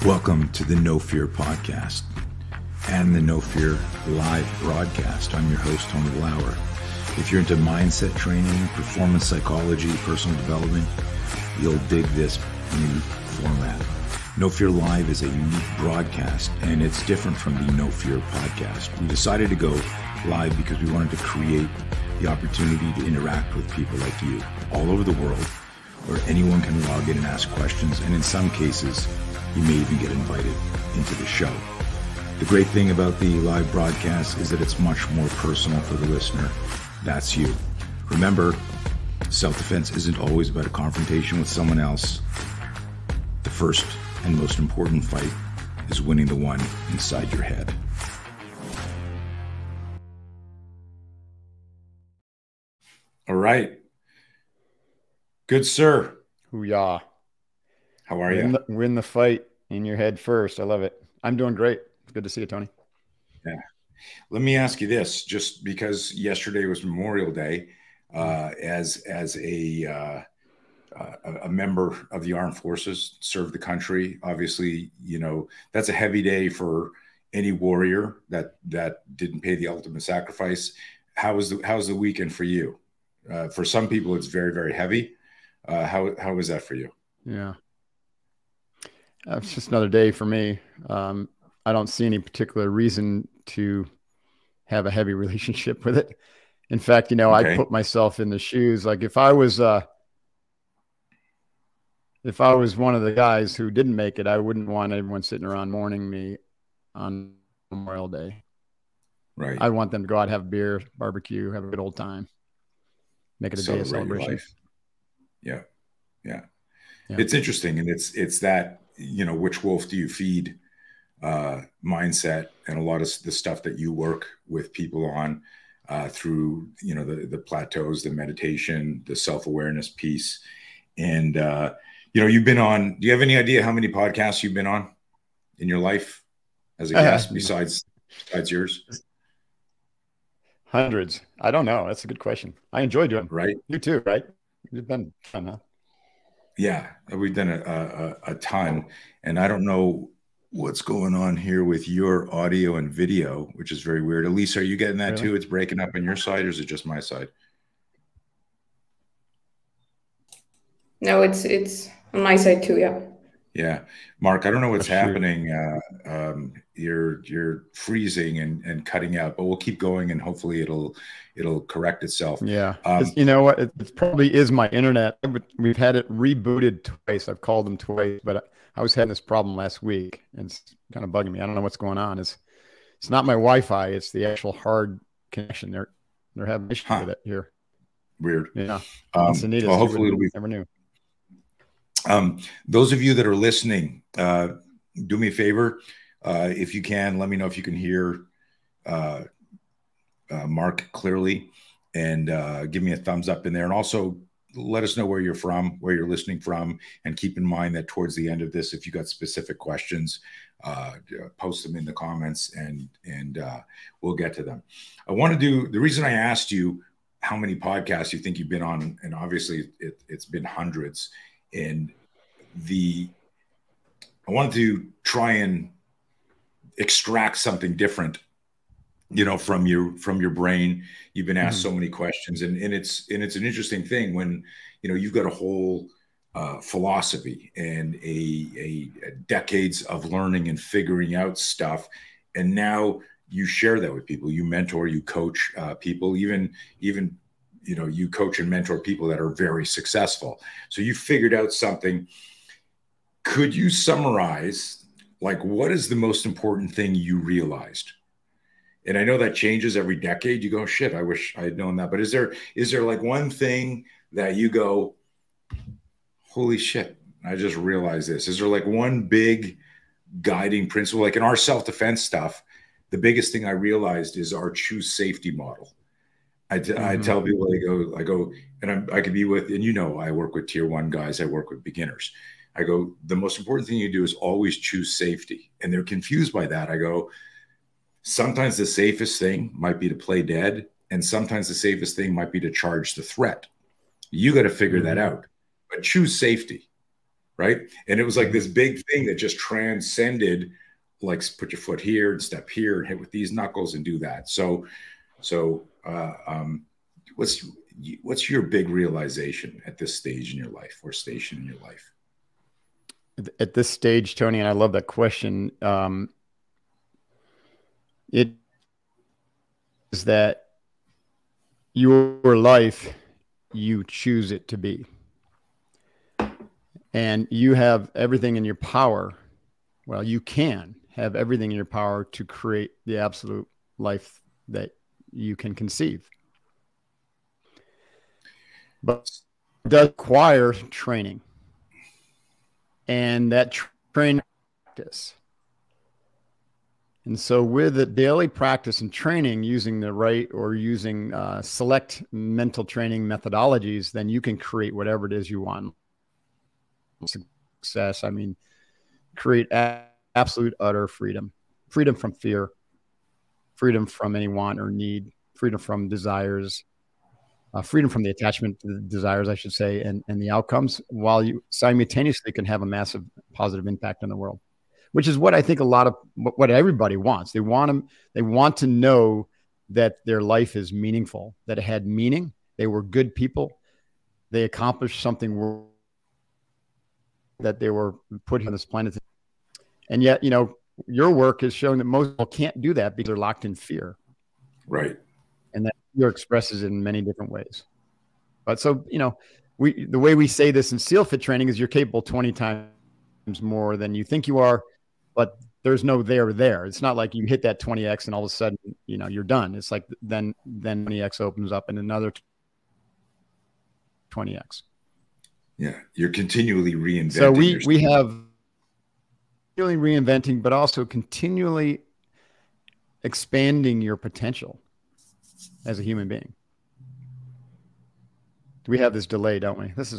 Welcome to the No Fear podcast and the No Fear live broadcast. I'm your host, Tony Lauer. If you're into mindset training, performance psychology, personal development, you'll dig this new format. No Fear Live is a unique broadcast, and it's different from the No Fear podcast. We decided to go live because we wanted to create the opportunity to interact with people like you all over the world, where anyone can log in and ask questions, and in some cases, you may even get invited into the show. The great thing about the live broadcast is that it's much more personal for the listener. That's you. Remember, self-defense isn't always about a confrontation with someone else. The first and most important fight is winning the one inside your head. All right. Good, sir. Hoo-yah. How are you? Win the fight in your head first. I love it. I'm doing great. It's good to see you, Tony. Yeah. Let me ask you this, just because yesterday was Memorial Day, as a member of the armed forces, served the country. Obviously, you know, that's a heavy day for any warrior that didn't pay the ultimate sacrifice. How's the weekend for you? For some people, it's very, very heavy. How was that for you? Yeah. It's just another day for me. I don't see any particular reason to have a heavy relationship with it. In fact, you know, Okay. I put myself in the shoes. Like if I was one of the guys who didn't make it, I wouldn't want everyone sitting around mourning me on Memorial Day. Right. I want them to go out, have a beer, barbecue, have a good old time, make it a day of Celebrate your celebration. life. Yeah. Yeah. It's interesting. And it's that, you know, which wolf do you feed mindset, and a lot of the stuff that you work with people on through, you know, the plateaus, the meditation, the self-awareness piece. And, you know, you've been on, do you have any idea how many podcasts you've been on in your life as a guest besides yours? Hundreds. I don't know. That's a good question. I enjoy doing it. Right. You too, right? You've been fun, huh? Yeah, we've done a ton, and I don't know what's going on here with your audio and video, which is very weird. Elise, are you getting that too? It's breaking up on your side, or is it just my side? No, it's on my side too. Yeah. Yeah, Mark, I don't know what's happening. You're freezing and cutting out, but we'll keep going, and hopefully it'll correct itself. Yeah. You know what? It probably is my internet. We've had it rebooted twice. I've called them twice, but I was having this problem last week, and it's kind of bugging me. I don't know what's going on. It's not my Wi-Fi. It's the actual hard connection. They're having issues with it here. Weird. Yeah. Well, hopefully it'll be. Never knew. Those of you that are listening, do me a favor. If you can, let me know if you can hear Mark clearly, and give me a thumbs up in there. And also let us know where you're from, where you're listening from. And keep in mind that towards the end of this, if you got specific questions, post them in the comments, and we'll get to them. I want to do, the reason I asked you how many podcasts you think you've been on, and obviously it's been hundreds. And I wanted to try and extract something different, you know, from your brain. You've been asked so many questions, and it's an interesting thing when, you know, you've got a whole philosophy and a decades of learning and figuring out stuff, and now you share that with people. You mentor, you coach people, even you know, you coach and mentor people that are very successful. So you figured out something. Could you summarize, like, what is the most important thing you realized? And I know that changes every decade. You go, shit, I wish I had known that. But is there like one thing that you go, holy shit, I just realized this? Is there like one big guiding principle? Like in our self-defense stuff, the biggest thing I realized is our choose safety model. I tell people, I go, and I could be with, and you know, I work with tier 1 guys, I work with beginners. I go, the most important thing you do is always choose safety. And they're confused by that. I go, sometimes the safest thing might be to play dead, and sometimes the safest thing might be to charge the threat. You got to figure that out, but choose safety, right? And it was like this big thing that just transcended, like put your foot here and step here and hit with these knuckles and do that. So what's your big realization at this stage in your life, or station in your life? At this stage, Tony, and I love that question. It is that your life, you choose it to be. And you have everything in your power. Well, you can have everything in your power to create the absolute life that you can conceive. But it does require training. And that training practice. And so with the daily practice and training, using the right or using select mental training methodologies, then you can create whatever it is you want. Success, I mean, create absolute, utter freedom. Freedom from fear, freedom from any want or need, freedom from desires, freedom from the attachment to the desires, I should say, and the outcomes, while you simultaneously can have a massive positive impact on the world, which is what I think a lot of what everybody wants. They want to know that their life is meaningful, that it had meaning. They were good people. They accomplished something that they were put on this planet. And yet, you know, your work is showing that most people can't do that because they're locked in fear. Right. And that fear expresses it in many different ways. But so, you know, the way we say this in SEAL Fit training is you're capable 20 times more than you think you are, but there's no there. It's not like you hit that 20x and all of a sudden, you know, you're done. It's like then 20x opens up and another 20x. Yeah, you're continually reinventing. So we have continually reinventing, but also continually expanding your potential as a human being. We have this delay, don't we? It's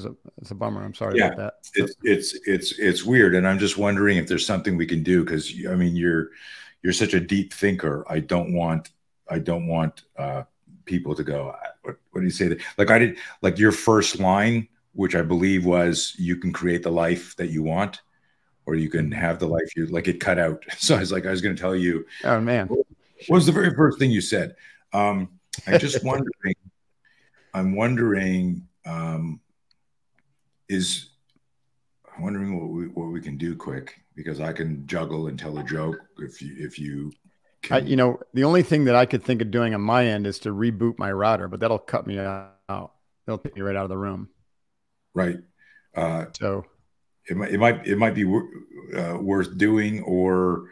a bummer. I'm sorry about that. It's weird, and I'm just wondering if there's something we can do, because I mean you're such a deep thinker. I don't want people to go, what do you say? Like I did, like your first line, which I believe was, you can create the life that you want, or you can have the life you like. It cut out. So I was like, I was going to tell you. Oh man, what was the very first thing you said? I'm just wondering. I'm wondering what we can do quick, because I can juggle and tell a joke if you can. You know, the only thing that I could think of doing on my end is to reboot my router, but that'll cut me out. They'll take me right out of the room. Right. So it might be worth doing, or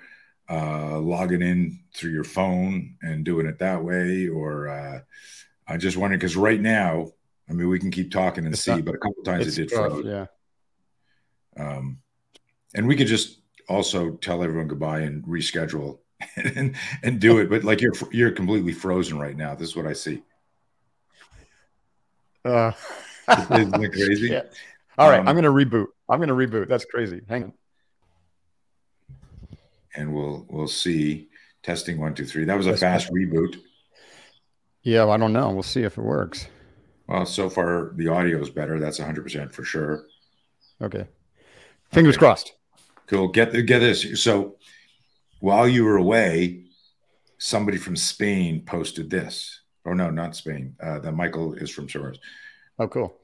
logging in through your phone and doing it that way, or I just wondering, because right now, I mean, we can keep talking and see, but a couple of times it did froze. Yeah. And we could just also tell everyone goodbye and reschedule and do it. But like you're completely frozen right now. This is what I see. Isn't that crazy? Yeah. All right, I'm going to reboot. That's crazy. Hang on. And we'll see. Testing 1, 2, 3. That was a fast reboot. Yeah, well, I don't know. We'll see if it works. Well, so far the audio is better. That's 100% for sure. Okay. Fingers crossed. Cool. Get this. So while you were away, somebody from Spain posted this. Oh no, not Spain. That Michael is from Soros. Oh, cool.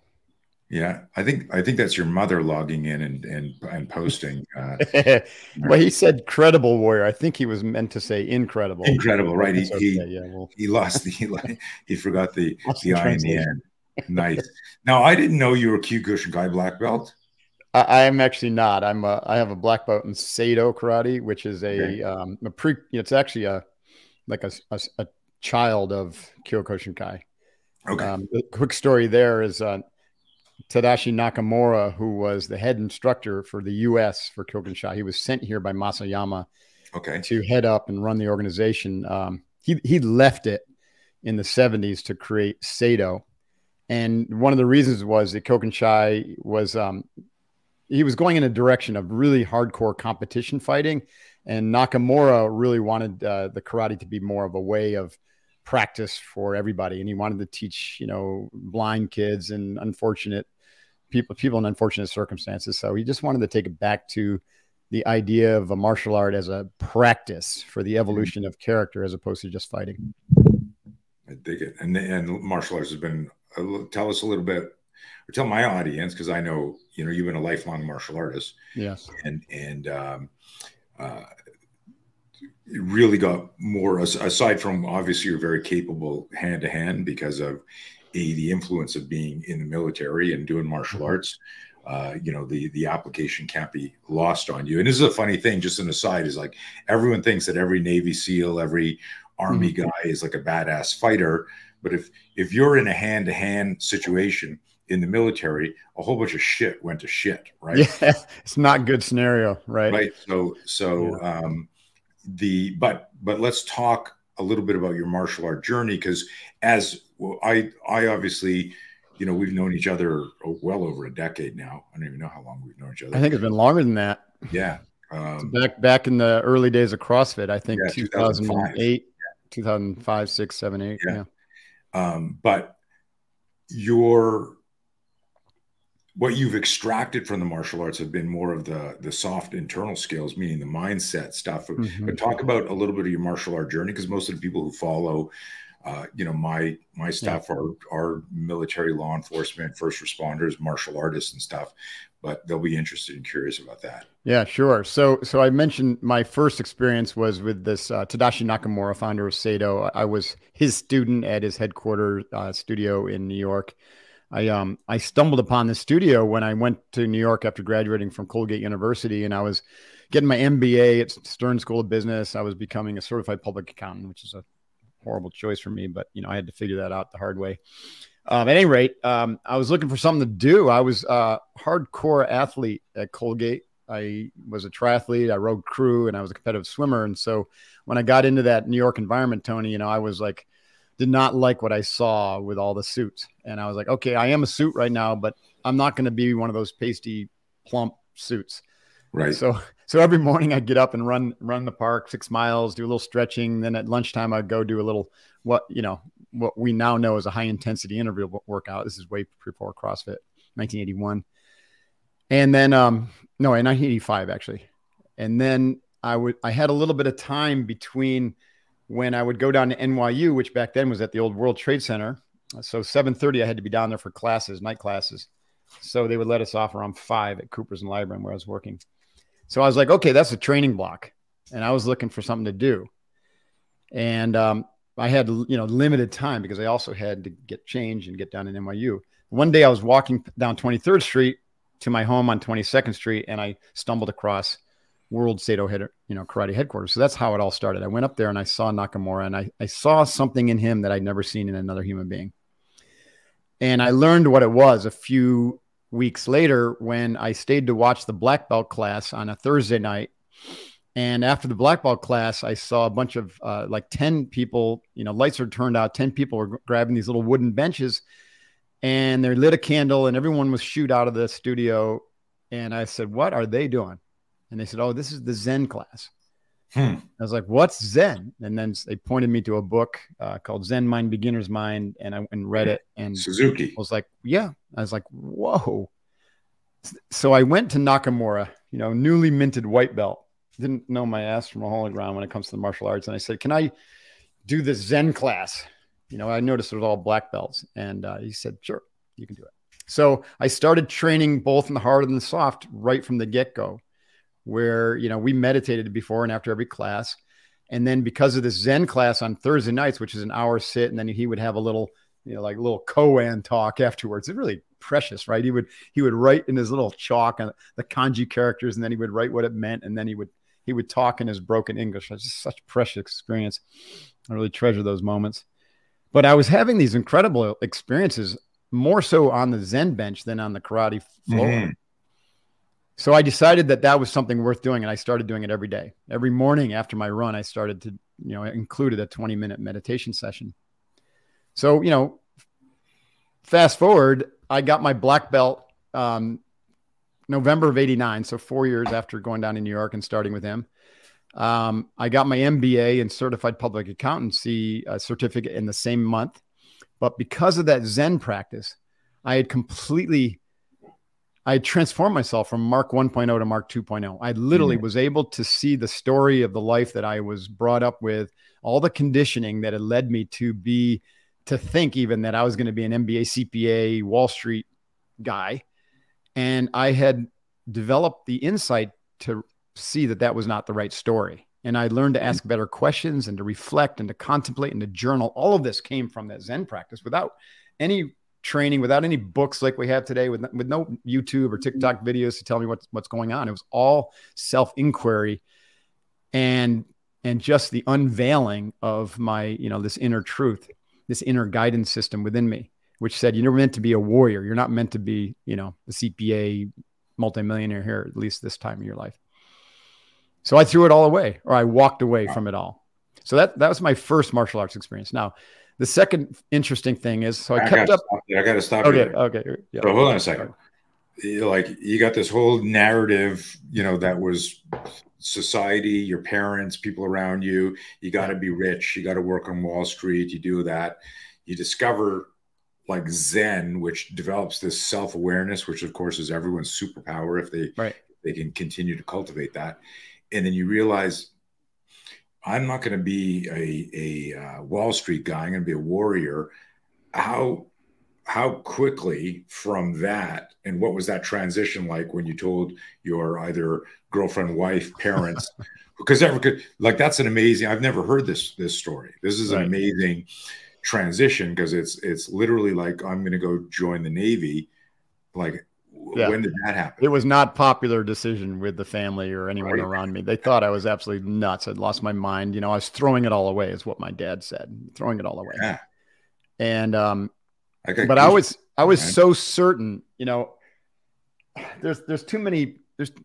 Yeah, I think that's your mother logging in and posting. Well, he said credible warrior. I think he was meant to say incredible. Incredible, right? He lost he forgot the I in the end. Nice. Now, I didn't know you were a Kyokushinkai black belt. I am actually not. I have a black belt in Seido karate, which is it's actually a child of Kyokushinkai. Okay. The quick story there is Tadashi Nakamura, who was the head instructor for the U.S. for Kyokushinkai. He was sent here by Masayama to head up and run the organization. He left it in the 70s to create Seido. And one of the reasons was that Kyokushinkai was he was going in a direction of really hardcore competition fighting. And Nakamura really wanted the karate to be more of a way of practice for everybody. And he wanted to teach, blind kids and unfortunate people in unfortunate circumstances. So he just wanted to take it back to the idea of a martial art as a practice for the evolution of character as opposed to just fighting. I dig it. And martial arts has been, tell us a little bit, or tell my audience, because I know, you know, you've been a lifelong martial artist. Yes. And it really got more, aside from obviously you're very capable hand to hand because of the influence of being in the military and doing martial arts. You know, the application can't be lost on you. And this is a funny thing, just an aside, is like everyone thinks that every Navy SEAL, every Army guy is like a badass fighter. But if you're in a hand-to-hand situation in the military, a whole bunch of shit went to shit, right? Yeah, it's not a good scenario, right? Right. But let's talk a little bit about your martial art journey, because I obviously, you know, we've known each other well over a decade now. I don't even know how long we've known each other. I think it's been longer than that. Yeah. Back in the early days of CrossFit, I think 2008, 2005, 6, 7, 8. Yeah. But what you've extracted from the martial arts have been more of the soft internal skills, meaning the mindset stuff. But talk about a little bit of your martial art journey, because most of the people who follow, you know, my stuff are military, law enforcement, first responders, martial artists and stuff, but they'll be interested and curious about that. Yeah, sure. So I mentioned my first experience was with this Tadashi Nakamura, founder of Seido. I was his student at his headquarters studio in New York. I stumbled upon the studio when I went to New York after graduating from Colgate University, and I was getting my MBA at Stern School of Business. I was becoming a certified public accountant, which is a horrible choice for me, but you know, I had to figure that out the hard way. At any rate, I was looking for something to do. I was a hardcore athlete at Colgate. I was a triathlete. I rode crew, and I was a competitive swimmer. And so when I got into that New York environment, Tony, you know, I was like, did not like what I saw with all the suits. And I was like, okay, I am a suit right now, but I'm not going to be one of those pasty, plump suits. Right. So every morning I'd get up and run the park 6 miles, do a little stretching. Then at lunchtime, I'd go do a little, what we now know as a high intensity interval workout. This is way before CrossFit, 1981. And then, in 1985, actually. And then I had a little bit of time between when I would go down to NYU, which back then was at the old World Trade Center. So 7:30, I had to be down there for classes, night classes. So they would let us off around 5 at Cooper's and Library where I was working. So I was like, okay, that's a training block. And I was looking for something to do. And I had, limited time because I also had to get changed and get down in NYU. One day I was walking down 23rd Street to my home on 22nd Street, and I stumbled across World Seido Karate headquarters. So that's how it all started. I went up there and I saw Nakamura, and I saw something in him that I'd never seen in another human being. And I learned what it was a few weeks later when I stayed to watch the black belt class on a Thursday night. And after the black belt class, I saw a bunch of 10 people, lights are turned out. 10 people were grabbing these little wooden benches, and they lit a candle, and everyone was shooed out of the studio. And I said, what are they doing? And they said, oh, this is the Zen class. I was like, what's Zen? And then they pointed me to a book called Zen Mind, Beginner's Mind. And I read it. And Suzuki. I was like, yeah. I was like, whoa. So I went to Nakamura, newly minted white belt. Didn't know my ass from a hole in the ground when it comes to the martial arts. And I said, can I do this Zen class? I noticed it was all black belts. And he said, sure, you can do it. So I started training both in the hard and the soft right from the get-go, where, we meditated before and after every class. And then because of this Zen class on Thursday nights, which is an hour sit, and then he would have a little, little koan talk afterwards. It's really precious, right? He would write in his little chalk on the kanji characters, and then he would write what it meant. And then he would talk in his broken English. It's just such a precious experience. I really treasure those moments. But I was having these incredible experiences, more so on the Zen bench than on the karate floor. Mm-hmm. So I decided that was something worth doing, and I started doing it every day. Every morning after my run, I started to, included a 20-minute meditation session. So, fast forward, I got my black belt November of '89, so 4 years after going down to New York and starting with him. I got my MBA in Certified Public Accountancy certificate in the same month. But because of that Zen practice, I had completely I transformed myself from Mark 1.0 to Mark 2.0. I literally was able to see the story of the life that I was brought up with, all the conditioning that had led me to think even that I was going to be an MBA, CPA, Wall Street guy. And I had developed the insight to see that that was not the right story. And I learned to ask better questions and to reflect and to contemplate and to journal. All of this came from that Zen practice without any training, without any books like we have today, with no YouTube or TikTok videos to tell me what's going on. It was all self-inquiry and just the unveiling of my, this inner truth, this inner guidance system within me, which said, you're meant to be a warrior. You're not meant to be, a CPA multimillionaire here, at least this time of your life. So I threw it all away, or I walked away from it all. So that was my first martial arts experience. Now, the second interesting thing is, so I kept up. I got to stop. Okay. Okay. Yeah. So hold on a second. You got this whole narrative, that was society, your parents, people around you. You got to be rich. You got to work on Wall Street. You do that. You discover like Zen, which develops this self-awareness, which of course is everyone's superpower if they can continue to cultivate that. And then you realize, I'm not going to be a Wall Street guy. I'm going to be a warrior. How quickly from that, and what was that transition like when you told your either girlfriend, wife, parents? Because that's an amazing. I've never heard this story. This is an amazing transition, because it's literally like, I'm going to go join the Navy. Like, when did that happen? It was not a popular decision with the family or anyone around me. They thought I was absolutely nuts. I'd lost my mind. I was throwing it all away, is what my dad said. Throwing it all away. Yeah. And but I was so certain. There's too many.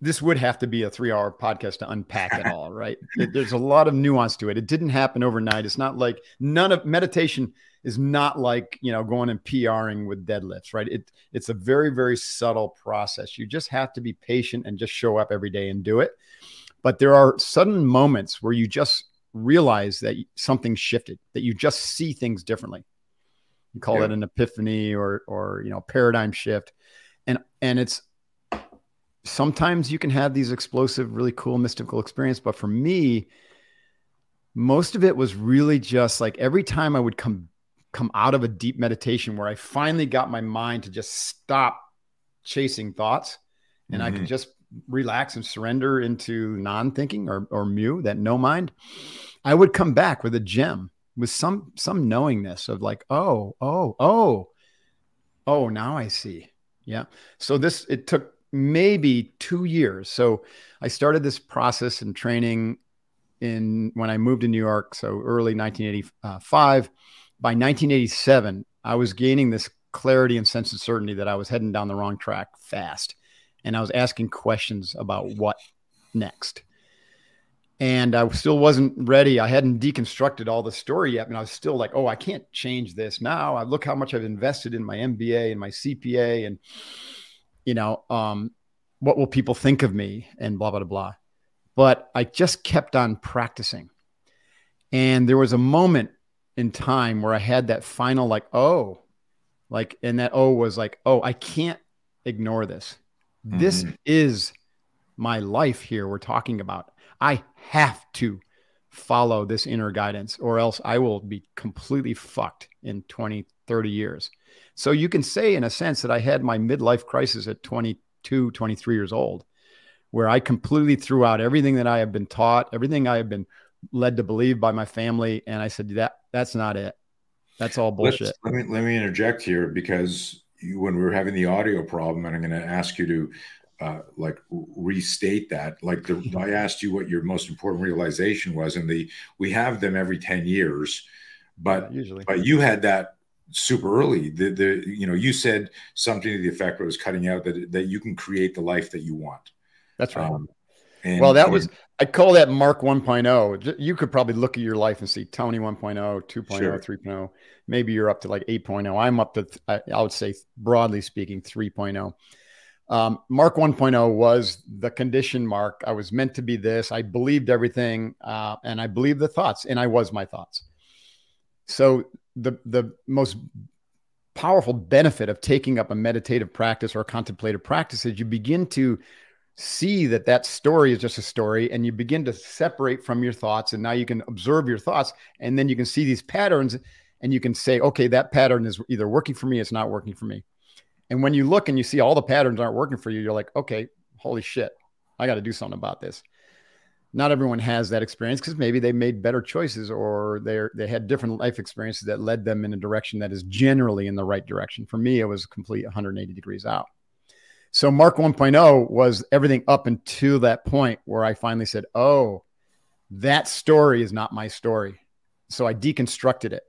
This would have to be a 3-hour podcast to unpack it all, right? There's a lot of nuance to it. It didn't happen overnight. It's not like meditation is not like, going and PRing with deadlifts, right? It's a very, very subtle process. You just have to be patient and just show up every day and do it. But there are sudden moments where you just realize that something shifted, that you just see things differently. You call it an epiphany or paradigm shift. And it's, sometimes you can have these explosive, really cool, mystical experience. But for me, most of it was really just like every time I would come out of a deep meditation where I finally got my mind to just stop chasing thoughts and I could just relax and surrender into non-thinking or mu, that no mind, I would come back with a gem, with some knowingness of like, oh, now I see. Yeah. So it took maybe 2 years. So I started this process and training when I moved to New York. So early 1985. By 1987, I was gaining this clarity and sense of certainty that I was heading down the wrong track fast. And I was asking questions about what next. And I still wasn't ready. I hadn't deconstructed all the story yet. And I was still like, I can't change this now. I look how much I've invested in my MBA and my CPA and, what will people think of me and blah, blah, blah. But I just kept on practicing. And there was a moment in time where I had that final, and that was like, I can't ignore this. This is my life here we're talking about. I have to follow this inner guidance or else I will be completely fucked in 20, 30 years. So you can say in a sense that I had my midlife crisis at 22, 23 years old, where I completely threw out everything that I have been taught, everything I have been led to believe by my family. And I said, that's not it. That's all bullshit. Let me interject here, because when we were having the audio problem, and I'm going to ask you to restate that. I asked you what your most important realization was, and we have them every 10 years, but you had that super early. You said something to the effect, it was cutting out, that you can create the life that you want. That's right. I call that Mark 1.0. You could probably look at your life and see Tony 1.0, 2.0, sure. 3.0. Maybe you're up to like 8.0. I'm up to, I would say, broadly speaking, 3.0. Mark 1.0 was the condition mark. I was meant to be this. I believed everything, and I believed the thoughts, and I was my thoughts. So the most powerful benefit of taking up a meditative practice or a contemplative practice is you begin to see that that story is just a story, and you begin to separate from your thoughts. And now you can observe your thoughts, and then you can see these patterns, and you can say, okay, that pattern is either working for me, it's not working for me. And when you look and you see all the patterns aren't working for you, you're like, okay, holy shit, I got to do something about this. Not everyone has that experience because maybe they made better choices, or they had different life experiences that led them in a direction that is generally in the right direction. For me, it was complete 180 degrees out. So Mark 1.0 was everything up until that point where I finally said, oh, that story is not my story. So I deconstructed it,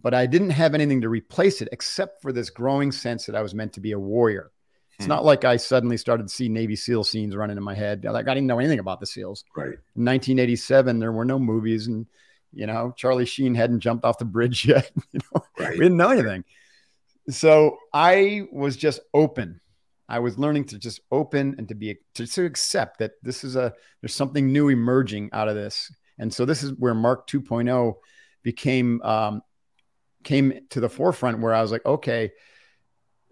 but I didn't have anything to replace it except for this growing sense that I was meant to be a warrior. It's not like I suddenly started to see Navy SEAL scenes running in my head. Like I didn't know anything about the SEALs. Right. In 1987, there were no movies, and Charlie Sheen hadn't jumped off the bridge yet. Right. We didn't know anything. So I was just open. I was learning to just open and to accept that there's something new emerging out of this. And so this is where Mark 2.0 came to the forefront, where I was like, okay,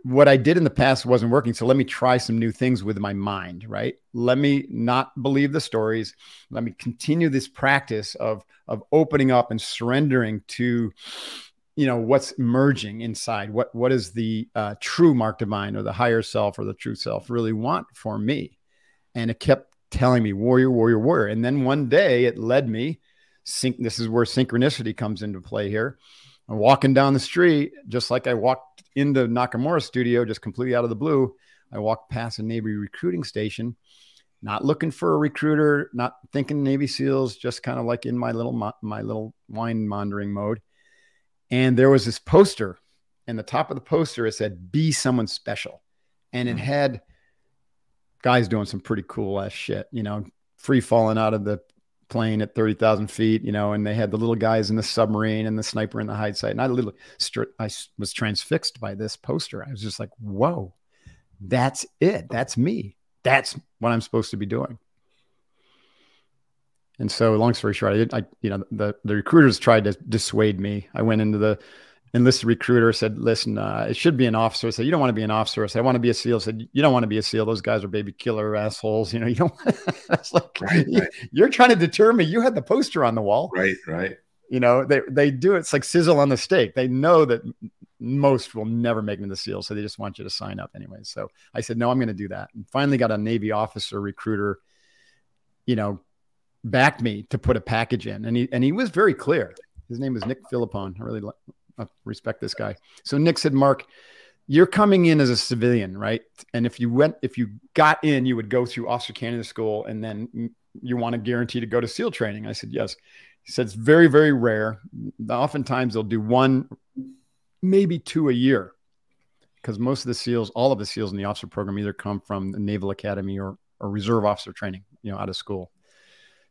what I did in the past wasn't working. So let me try some new things with my mind, right? Let me not believe the stories. Let me continue this practice of opening up and surrendering to, what's emerging inside. What is the true Mark Divine, or the higher self, or the true self really want for me? And it kept telling me warrior, warrior, warrior. And then one day it led me, this is where synchronicity comes into play here. I'm walking down the street, just like I walked into Nakamura's studio, just completely out of the blue. I walked past a Navy recruiting station, not looking for a recruiter, not thinking Navy SEALs, just kind of like in my little wine mongering mode. And there was this poster, and the top of the poster, it said, "Be someone special." And it had guys doing some pretty cool ass shit, free falling out of the plane at 30,000 feet, and they had the little guys in the submarine and the sniper in the hide site. And I was transfixed by this poster. I was just like, whoa, that's it. That's me. That's what I'm supposed to be doing. And so long story short, the recruiters tried to dissuade me. I went into the enlisted recruiter, said, listen, it should be an officer. I said, you don't want to be an officer. I said, I want to be a SEAL. I said, you don't want to be a SEAL. Those guys are baby killer assholes. You don't, that's like, right. You're trying to deter me. You had the poster on the wall. Right. Right. They do. It's like sizzle on the steak. They know that most will never make it into SEAL. So they just want you to sign up anyway. So I said, no, I'm going to do that. And finally got a Navy officer recruiter, backed me to put a package in. And he was very clear. His name was Nick Philippone. I respect this guy. So Nick said, Mark, you're coming in as a civilian, right? And if you got in, you would go through officer candidate school, and then you want to guarantee to go to SEAL training. I said, yes. He said, it's very, very rare. Oftentimes they'll do 1, maybe 2 a year, because most of the SEALs, all of the SEALs in the officer program either come from the Naval Academy or reserve officer training, out of school.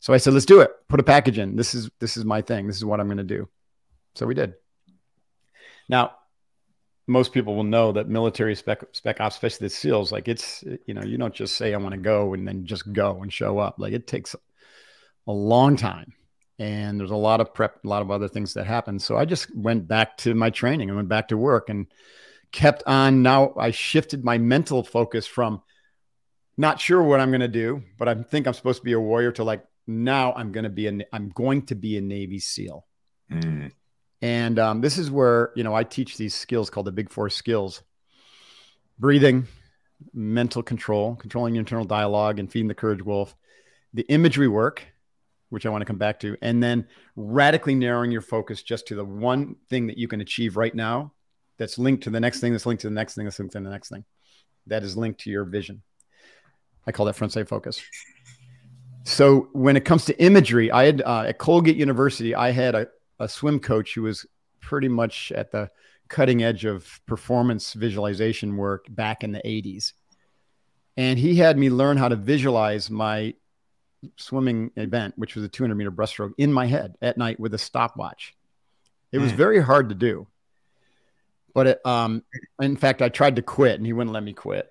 So I said, let's do it. Put a package in. This is my thing. This is what I'm going to do. So we did. Now, most people will know that military spec ops, especially the SEALs, like it's, you don't just say, I want to go and then just go and show up. Like it takes a long time, and there's a lot of prep, a lot of other things that happen. So I just went back to my training and went back to work and kept on. Now I shifted my mental focus from not sure what I'm going to do, but I think I'm supposed to be a warrior, to like, now I'm going to be a Navy SEAL. Mm. And this is where, I teach these skills called the Big 4 skills: breathing, mental control, controlling your internal dialogue, and feeding the courage wolf, the imagery work, which I want to come back to, and then radically narrowing your focus just to the one thing that you can achieve right now that's linked to the next thing, that's linked to the next thing, that's linked to the next thing, that is linked to your vision. I call that front sight focus. So when it comes to imagery, I had at Colgate University, I had a swim coach who was pretty much at the cutting edge of performance visualization work back in the 80s. And he had me learn how to visualize my swimming event, which was a 200-meter breaststroke, in my head at night with a stopwatch. It was very hard to do. But in fact, I tried to quit, and he wouldn't let me quit.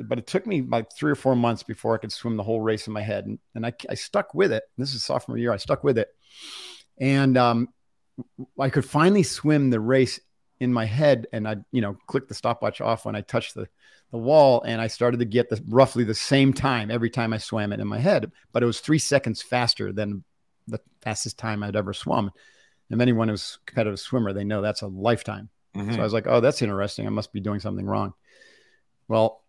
But it took me like 3 or 4 months before I could swim the whole race in my head. And I stuck with it. This is sophomore year. I stuck with it. And I could finally swim the race in my head, and I, clicked the stopwatch off when I touched the wall, and I started to get roughly the same time every time I swam it in my head, but it was 3 seconds faster than the fastest time I'd ever swum. And anyone who's a competitive swimmer, they know that's a lifetime. So I was like, oh, that's interesting. I must be doing something wrong. Well,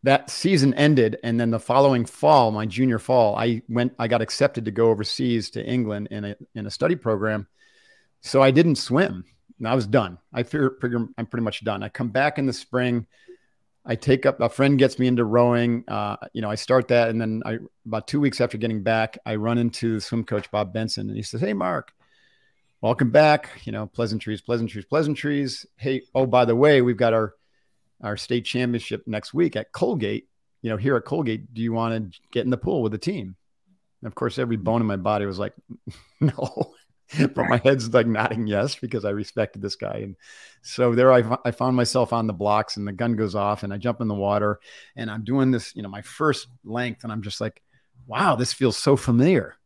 that season ended. And then the following fall, my junior fall, I got accepted to go overseas to England in a study program. So I didn't swim. And I was done. I figure I'm pretty much done. I come back in the spring. I take up, a friend gets me into rowing. I start that. And then about 2 weeks after getting back, I run into the swim coach, Bob Benson. And he says, hey, Mark, welcome back. Pleasantries. Hey, oh, by the way, we've got our state championship next week at Colgate. Here at Colgate, do you want to get in the pool with the team? And of course, every bone in my body was like, no. But my head's like nodding yes, because I respected this guy. And so there I found myself on the blocks, and the gun goes off, and I jump in the water, and I'm doing this, my first length, and I'm just like, wow, this feels so familiar.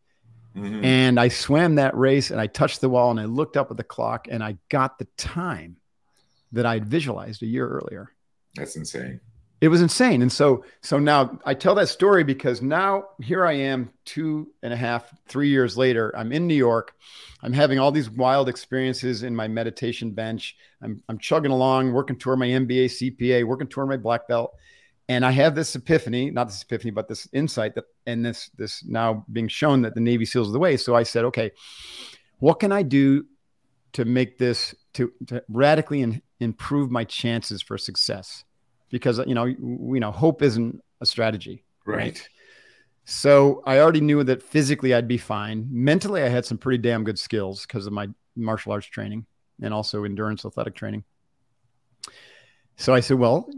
And I swam that race, and I touched the wall, and I looked up at the clock, and I got the time that I'd visualized a year earlier. That's insane. It was insane. And so now I tell that story because now here I am 2.5, 3 years later. I'm in New York. I'm having all these wild experiences in my meditation bench. I'm chugging along, working toward my MBA, CPA, working toward my black belt. And I have this epiphany, not this epiphany, but this insight and this now being shown that the Navy SEALs are the way. So I said, okay, what can I do to make this, to radically improve my chances for success? Because, hope isn't a strategy. Right. So I already knew that physically I'd be fine. Mentally, I had some pretty damn good skills because of my martial arts training and also endurance athletic training. So I said, well,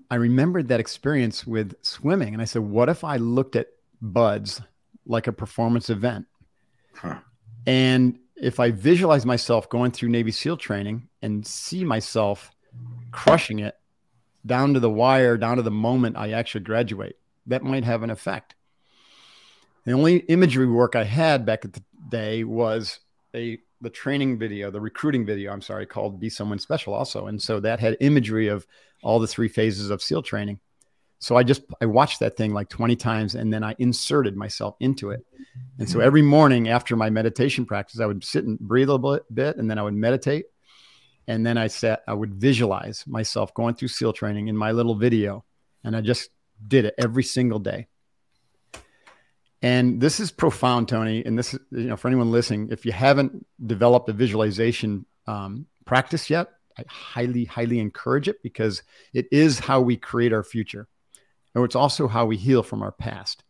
I remembered that experience with swimming. And I said, what if I looked at BUD/S like a performance event? And if I visualize myself going through Navy SEAL training and see myself crushing it down to the wire, down to the moment I actually graduate, that might have an effect. The only imagery work I had back at the day was the training video, the recruiting video, called Be Someone Special also. And so that had imagery of all the 3 phases of SEAL training. So I watched that thing like 20 times, and then I inserted myself into it. And so every morning after my meditation practice, I would sit and breathe a bit, and then I would meditate. And then I would visualize myself going through SEAL training in my little video. And I just did it every single day. And this is profound, Tony. And this is, for anyone listening, if you haven't developed a visualization practice yet, I highly, highly encourage it, because it is how we create our future. And it's also how we heal from our past.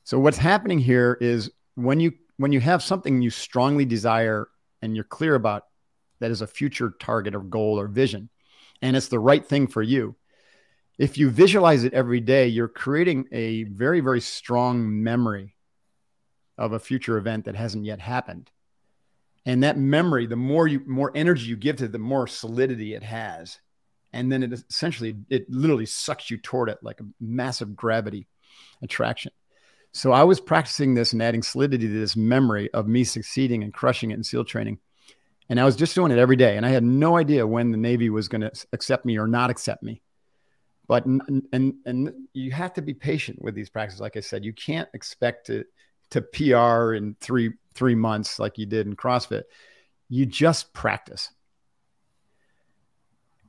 So what's happening here is when you have something you strongly desire and you're clear about, that is a future target or goal or vision, and it's the right thing for you. If you visualize it every day, you're creating a very, very strong memory of a future event that hasn't yet happened. And that memory, the more energy you give to it, the more solidity it has. And then it literally sucks you toward it like a massive gravity attraction. So I was practicing this and adding solidity to this memory of me succeeding and crushing it in SEAL training. And I was just doing it every day. And I had no idea when the Navy was going to accept me or not accept me. But, and you have to be patient with these practices. Like I said, you can't expect to PR in three months like you did in CrossFit. You just practice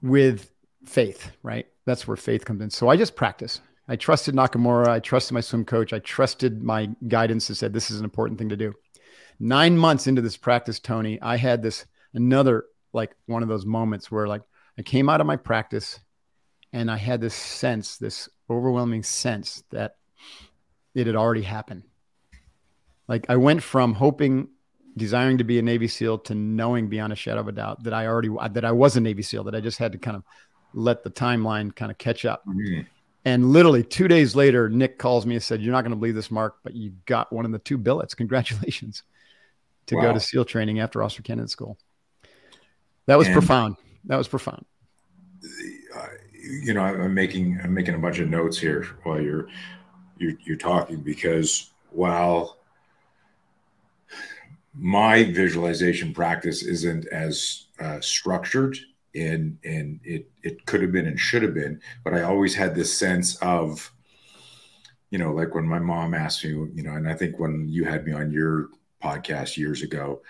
with faith, right? That's where faith comes in. So I just practice. I trusted Nakamura. I trusted my swim coach. I trusted my guidance that said, this is an important thing to do. 9 months into this practice, Tony, I had another, like one of those moments where like I came out of my practice and I had this overwhelming sense that it had already happened. Like I went from desiring to be a Navy SEAL to knowing beyond a shadow of a doubt that I was a Navy SEAL, that I just had to kind of let the timeline kind of catch up. Mm-hmm. And literally 2 days later, Nick calls me and said, you're not going to believe this, Mark, but you got one of the 2 billets. Congratulations. To go to SEAL training after Officer Candidate School. That was profound. That was profound. I'm making a bunch of notes here while you're talking, because while my visualization practice isn't as structured and it could have been and should have been, but I always had this sense of, you know, like when my mom asked me, you know, and I think when you had me on your podcast years ago,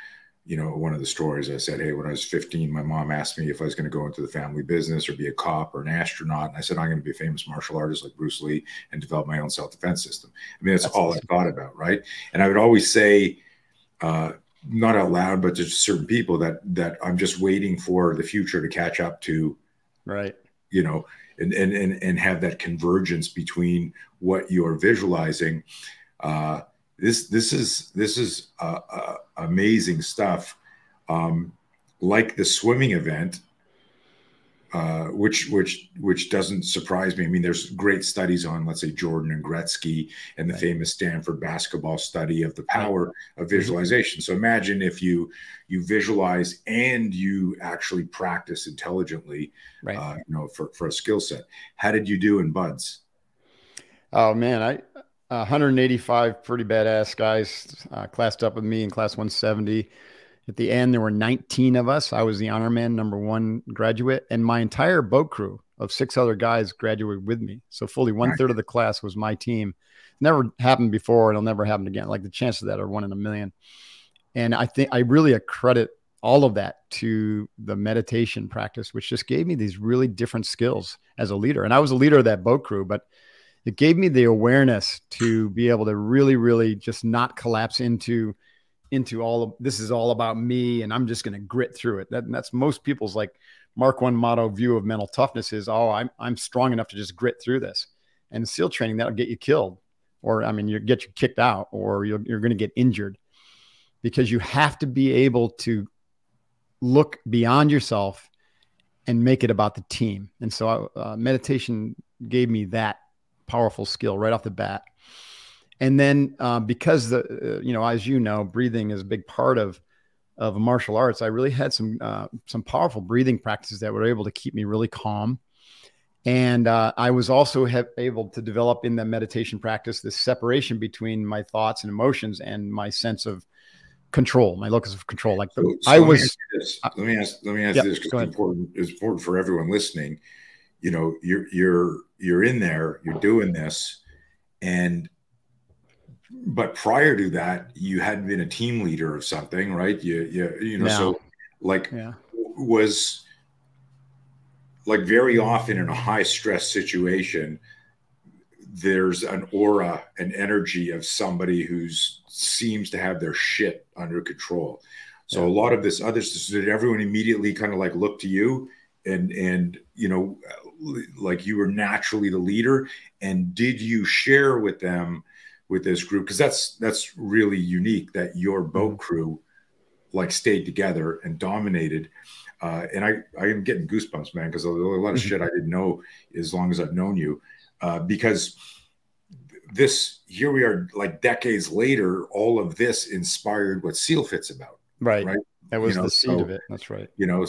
you know, one of the stories I said, hey, when I was 15, my mom asked me if I was going to go into the family business or be a cop or an astronaut. And I said, I'm going to be a famous martial artist like Bruce Lee and develop my own self-defense system. I mean, that's all awesome. I thought about. Right. And I would always say, not out loud, but to certain people that I'm just waiting for the future to catch up to, right. You know, and have that convergence between what you're visualizing. This is amazing stuff. Like the swimming event, which doesn't surprise me. I mean, there's great studies on, let's say, Jordan and Gretzky and the famous Stanford basketball study of the power of visualization. So imagine if you visualize and you actually practice intelligently, you know, for a skill set. How did you do in BUD/S? Oh man, 185 pretty badass guys classed up with me in class 170. At the end, there were 19 of us. I was the honor man, #1 graduate, and my entire boat crew of 6 other guys graduated with me. So fully 1/3 of the class was my team. Never happened before, and it'll never happen again. Like the chances of that are 1 in a million. And I think I really accredit all of that to the meditation practice, which just gave me these really different skills as a leader. And I was a leader of that boat crew, but it gave me the awareness to be able to really, really just not collapse into all of this is all about me and I'm just going to grit through it. That's most people's like Mark 1 motto view of mental toughness is, oh, I'm strong enough to just grit through this. And SEAL training, that'll get you killed, or I mean, you get you kicked out, or you're going to get injured, because you have to be able to look beyond yourself and make it about the team. And so meditation gave me that powerful skill right off the bat. And then because you know, as you know, breathing is a big part of martial arts. I really had some powerful breathing practices that were able to keep me really calm. And I was also able to develop in the meditation practice this separation between my thoughts and emotions and my sense of control, my locus of control. Like let me ask this because it's important for everyone listening. You know, you're in there, you're doing this, but prior to that, you hadn't been a team leader of something, right? You know, so like was like very often in a high stress situation, there's an aura, an energy of somebody who seems to have their shit under control. So a lot of this other stuff, did everyone immediately kind of like look to you and, you know, like you were naturally the leader? And did you share with them, with this group? Because that's really unique that your boat crew like stayed together and dominated. And I am getting goosebumps, man, because a lot of shit I didn't know as long as I've known you. Because here we are like decades later, all of this inspired what SEALFIT's about. Right. That was the seed of it. That's right. You know,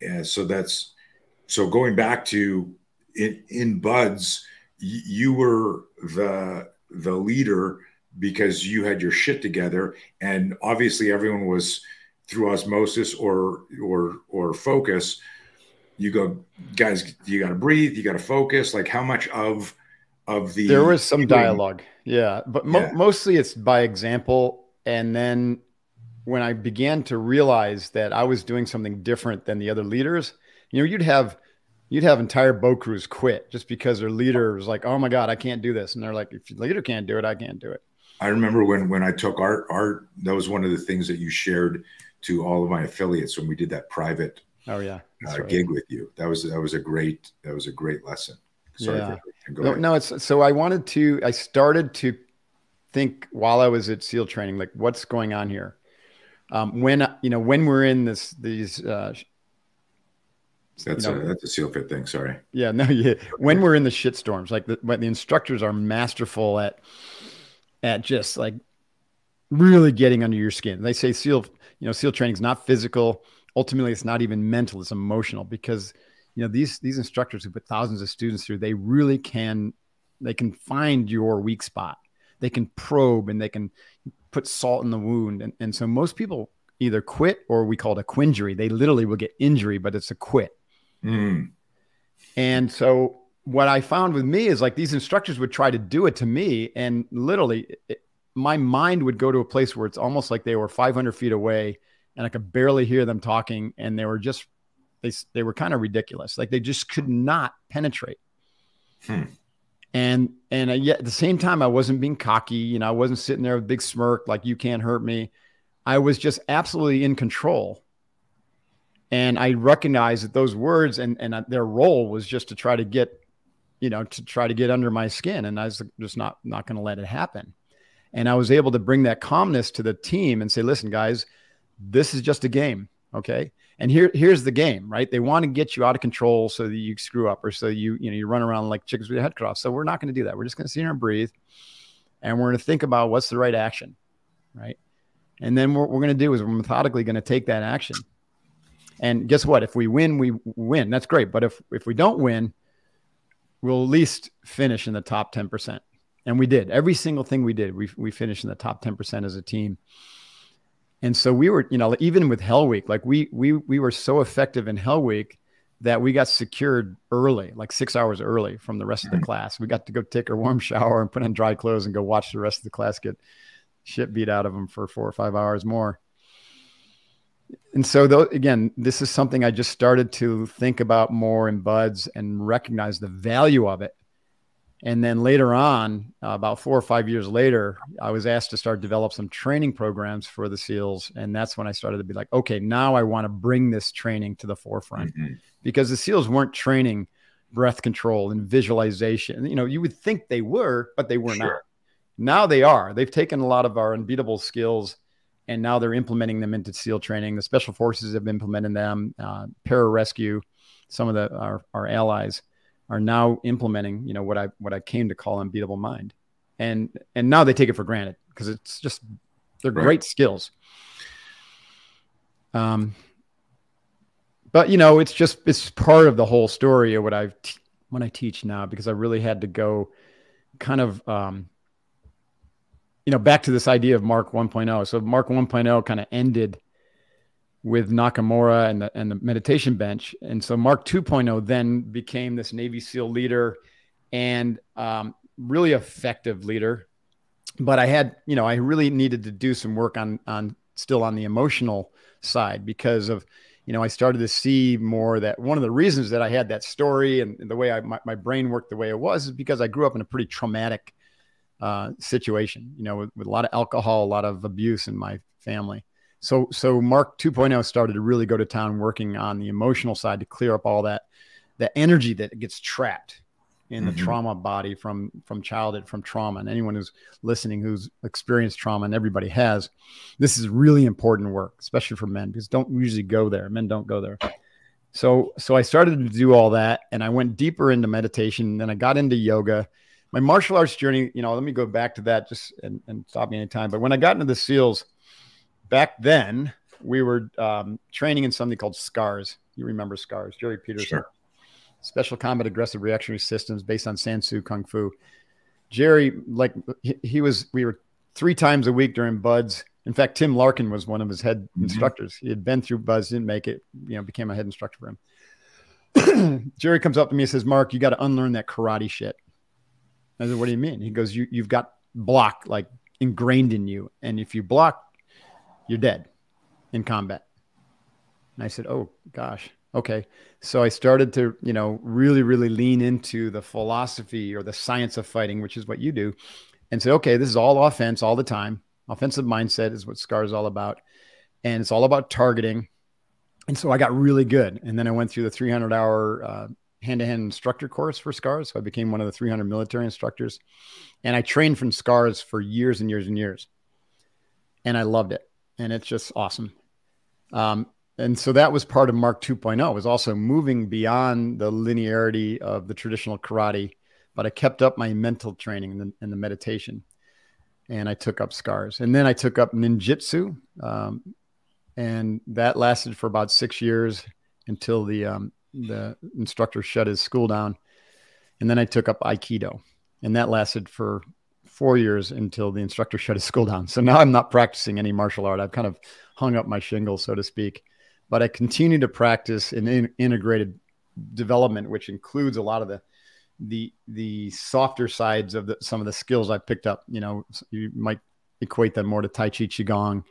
and so going back to in BUD/S, you were the leader because you had your shit together, and obviously everyone was through osmosis or focus. You go, guys, you got to breathe, you got to focus. Like how much of the there was some dialogue, but mostly it's by example. And then when I began to realize that I was doing something different than the other leaders, you know, you'd have entire boat crews quit just because their leader was like, oh my God, I can't do this. And they're like, if your leader can't do it, I can't do it. I remember when I took art, that was one of the things that you shared to all of my affiliates when we did that private gig with you. That was a great lesson. Sorry. So I started to think while I was at SEAL training, like what's going on here? When we're in these that's a SEALFIT thing. Sorry. Yeah, no, yeah. When we're in the shit storms, like when the instructors are masterful at just like really getting under your skin. They say SEAL training is not physical. Ultimately, it's not even mental. It's emotional, because you know these instructors who put thousands of students through, they really can find your weak spot. They can probe and they can put salt in the wound. And so most people either quit or we call it a quinjury. They literally will get injury, but it's a quit. And so what I found with me is like these instructors would try to do it to me, and literally my mind would go to a place where it's almost like they were 500 feet away and I could barely hear them talking. And they were just, they were kind of ridiculous. Like they just could not penetrate. And yet at the same time, I wasn't being cocky. You know, I wasn't sitting there with a big smirk, like you can't hurt me. I was just absolutely in control. And I recognized that those words and their role was just to try to get, you know, to try to get under my skin. And I was just not going to let it happen. And I was able to bring that calmness to the team and say, listen, guys, this is just a game. Okay. And here's the game, right? They want to get you out of control so that you screw up, or so you run around like chickens with your head cut off. So we're not going to do that. We're just going to sit here and breathe. And we're going to think about what's the right action. Right. And then what we're going to do is we're methodically going to take that action. And guess what? If we win, we win. That's great. But if we don't win, we'll at least finish in the top 10%. And we did. Every single thing we did, we finished in the top 10% as a team. And so we were, you know, even with Hell Week, like we were so effective in Hell Week that we got secured early, like 6 hours early from the rest of the class. We got to go take a warm shower and put on dry clothes and go watch the rest of the class get shit beat out of them for 4 or 5 hours more. And so again, this is something I just started to think about more in BUD/S and recognize the value of it. And then later on, about 4 or 5 years later, I was asked to start develop some training programs for the SEALs. And that's when I started to be like, okay, now I want to bring this training to the forefront, because the SEALs weren't training breath control and visualization. You know, you would think they were, but they were not. Now they are. They've taken a lot of our unbeatable skills and now they're implementing them into SEAL training. The Special Forces have implemented them, pararescue, some of our allies are now implementing, you know, what I came to call unbeatable mind. And now they take it for granted because it's just, they're great skills. But you know, it's part of the whole story of when I teach now, because I really had to go kind of, you know, back to this idea of Mark 1.0. So Mark 1.0 kind of ended with Nakamura and the meditation bench. And so Mark 2.0 then became this Navy SEAL leader and really effective leader. But I had, you know, I really needed to do some work on still on the emotional side, because of, you know, I started to see more that one of the reasons that I had that story and the way my brain worked the way it was is because I grew up in a pretty traumatic situation, you know, with a lot of alcohol, a lot of abuse in my family. So Mark 2.0 started to really go to town working on the emotional side to clear up all that energy that gets trapped in the trauma body from childhood, from trauma. And anyone who's listening who's experienced trauma, and everybody has, this is really important work, especially for men, because don't usually go there. Men don't go there. So I started to do all that, and I went deeper into meditation. Then I got into yoga. My martial arts journey, you know, let me go back to that just and stop me anytime. But when I got into the SEALs, back then, we were training in something called SCARS. You remember SCARS, Jerry Peterson. Sure. Special Combat Aggressive Reactionary Systems based on Sansu Kung Fu. Jerry, like we were 3 times a week during BUD/S. In fact, Tim Larkin was one of his head instructors. He had been through BUD/S, didn't make it, you know, became a head instructor for him. Jerry comes up to me and says, "Mark, you got to unlearn that karate shit." I said, "What do you mean?" He goes, "You've got block like ingrained in you. And if you block, you're dead in combat." And I said, "Oh gosh. Okay." So I started to, you know, really, really lean into the philosophy or the science of fighting, which is what you do, and say, okay, this is all offense all the time. Offensive mindset is what SCAR is all about. And it's all about targeting. And so I got really good. And then I went through the 300-hour hand-to-hand instructor course for SCARs. So I became one of the 300 military instructors. And I trained from SCARs for years and years and years. And I loved it. And it's just awesome. And so that was part of Mark 2.0. It was also moving beyond the linearity of the traditional karate, but I kept up my mental training and the meditation. And I took up SCARs. And then I took up ninjutsu. And that lasted for about 6 years until the instructor shut his school down. And then I took up Aikido. And that lasted for 4 years until the instructor shut his school down. So now I'm not practicing any martial art. I've kind of hung up my shingles, so to speak, but I continue to practice in integrated development, which includes a lot of the softer sides of some of the skills I picked up. You know, you might equate them more to Tai Chi, Qigong,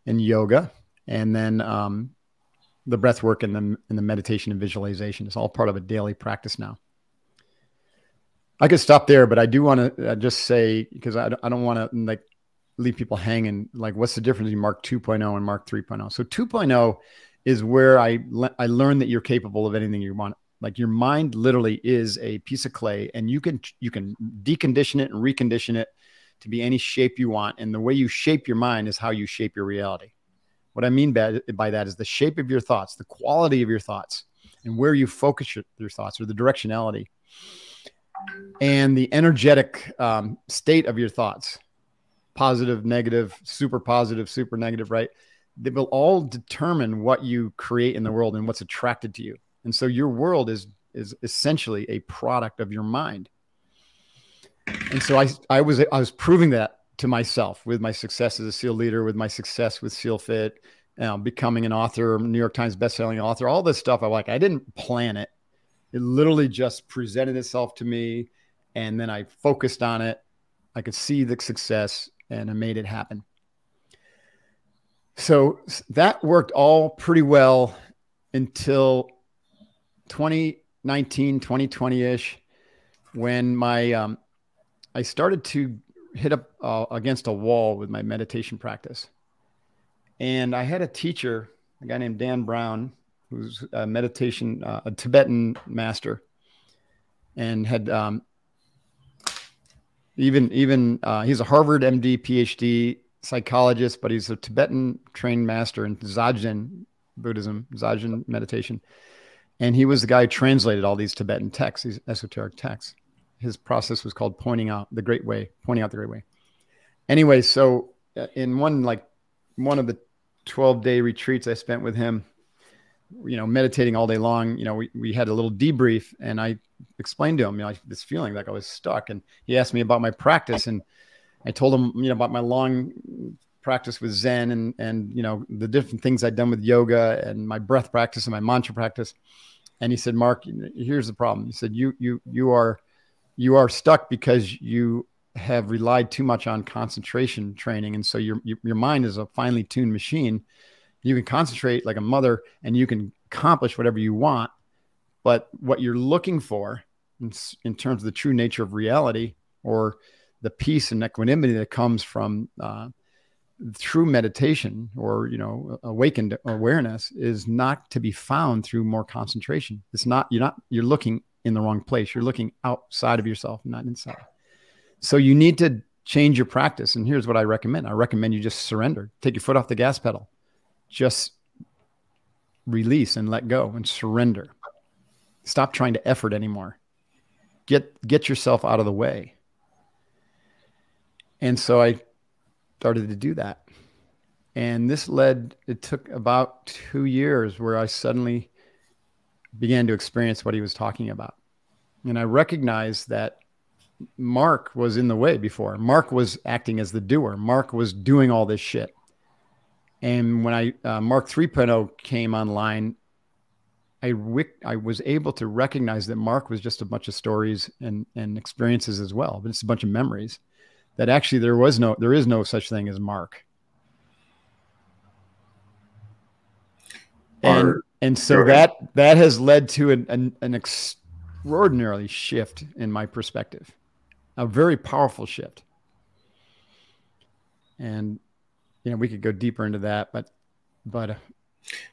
and yoga. And then the breath work and the meditation and visualization is all part of a daily practice now. I could stop there, but I do want to just say, because I don't want to like leave people hanging, like what's the difference between Mark 2.0 and Mark 3.0? So 2.0 is where I learned that you're capable of anything you want. Like your mind literally is a piece of clay, and you can decondition it and recondition it to be any shape you want. And the way you shape your mind is how you shape your reality. What I mean by that is the shape of your thoughts, the quality of your thoughts, and where you focus your thoughts, or the directionality, and the energetic state of your thoughts, positive, negative, super positive, super negative, right? They will all determine what you create in the world and what's attracted to you. And so your world is essentially a product of your mind. And so I was proving that to myself with my success as a SEAL leader, with my success with SEAL Fit, becoming an author, New York Times bestselling author, all this stuff. I didn't plan it. It literally just presented itself to me. And then I focused on it. I could see the success and I made it happen. So that worked all pretty well until 2019, 2020-ish, when I started to hit up against a wall with my meditation practice. And I had a teacher, a guy named Dan Brown, who's a meditation, a Tibetan master, and had he's a Harvard MD, PhD psychologist, but he's a Tibetan trained master in Dzogchen Buddhism, Dzogchen meditation. And he was the guy who translated all these Tibetan texts, these esoteric texts. His process was called pointing out the great way. Anyway, so in one of the 12-day retreats I spent with him, meditating all day long, we had a little debrief, and I explained to him, this feeling like I was stuck. And he asked me about my practice, and I told him, about my long practice with Zen and the different things I'd done with yoga and my breath practice and my mantra practice. And he said, Mark, here's the problem. He said, you are stuck because you have relied too much on concentration training. And so your mind is a finely tuned machine. You can concentrate like a mother and you can accomplish whatever you want. But what you're looking for in terms of the true nature of reality, or the peace and equanimity that comes from through meditation, or awakened awareness, is not to be found through more concentration. It's not, you're looking in the wrong place. You're looking outside of yourself, not inside. So you need to change your practice. And here's what I recommend. I recommend you just surrender. Take your foot off the gas pedal. Just release and let go and surrender. Stop trying to effort anymore. Get yourself out of the way. And so I started to do that. And it took about 2 years where I suddenly began to experience what he was talking about. And I recognized that Mark was in the way before. Mark was acting as the doer. Mark was doing all this shit. And when Mark 3.0 came online, I was able to recognize that Mark was just a bunch of stories and experiences as well, but it's a bunch of memories. That actually there is no such thing as Mark. And so that has led to an extraordinarily shift in my perspective, a very powerful shift. And we could go deeper into that, but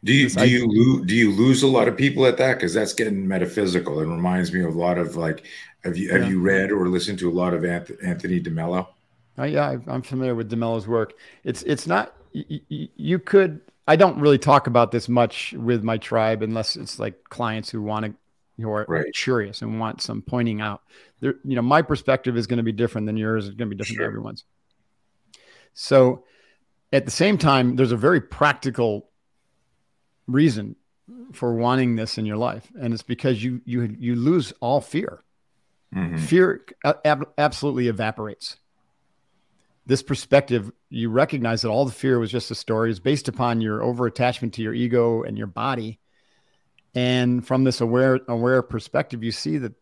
do you lose a lot of people at that? Because that's getting metaphysical. It reminds me of a lot of have you read or listened to a lot of Anthony DeMello? Yeah, I'm familiar with DeMello's work. It's not, you could, I don't really talk about this much with my tribe unless it's like clients who are right. Curious and want some pointing out. My perspective is going to be different than yours. It's going to be different than everyone's. So at the same time, there's a very practical reason for wanting this in your life. And it's because you lose all fear. Mm-hmm. Fear absolutely evaporates. this perspective, you recognize that all the fear was just a story. It's based upon your over-attachment to your ego and your body. And from this aware perspective, you see that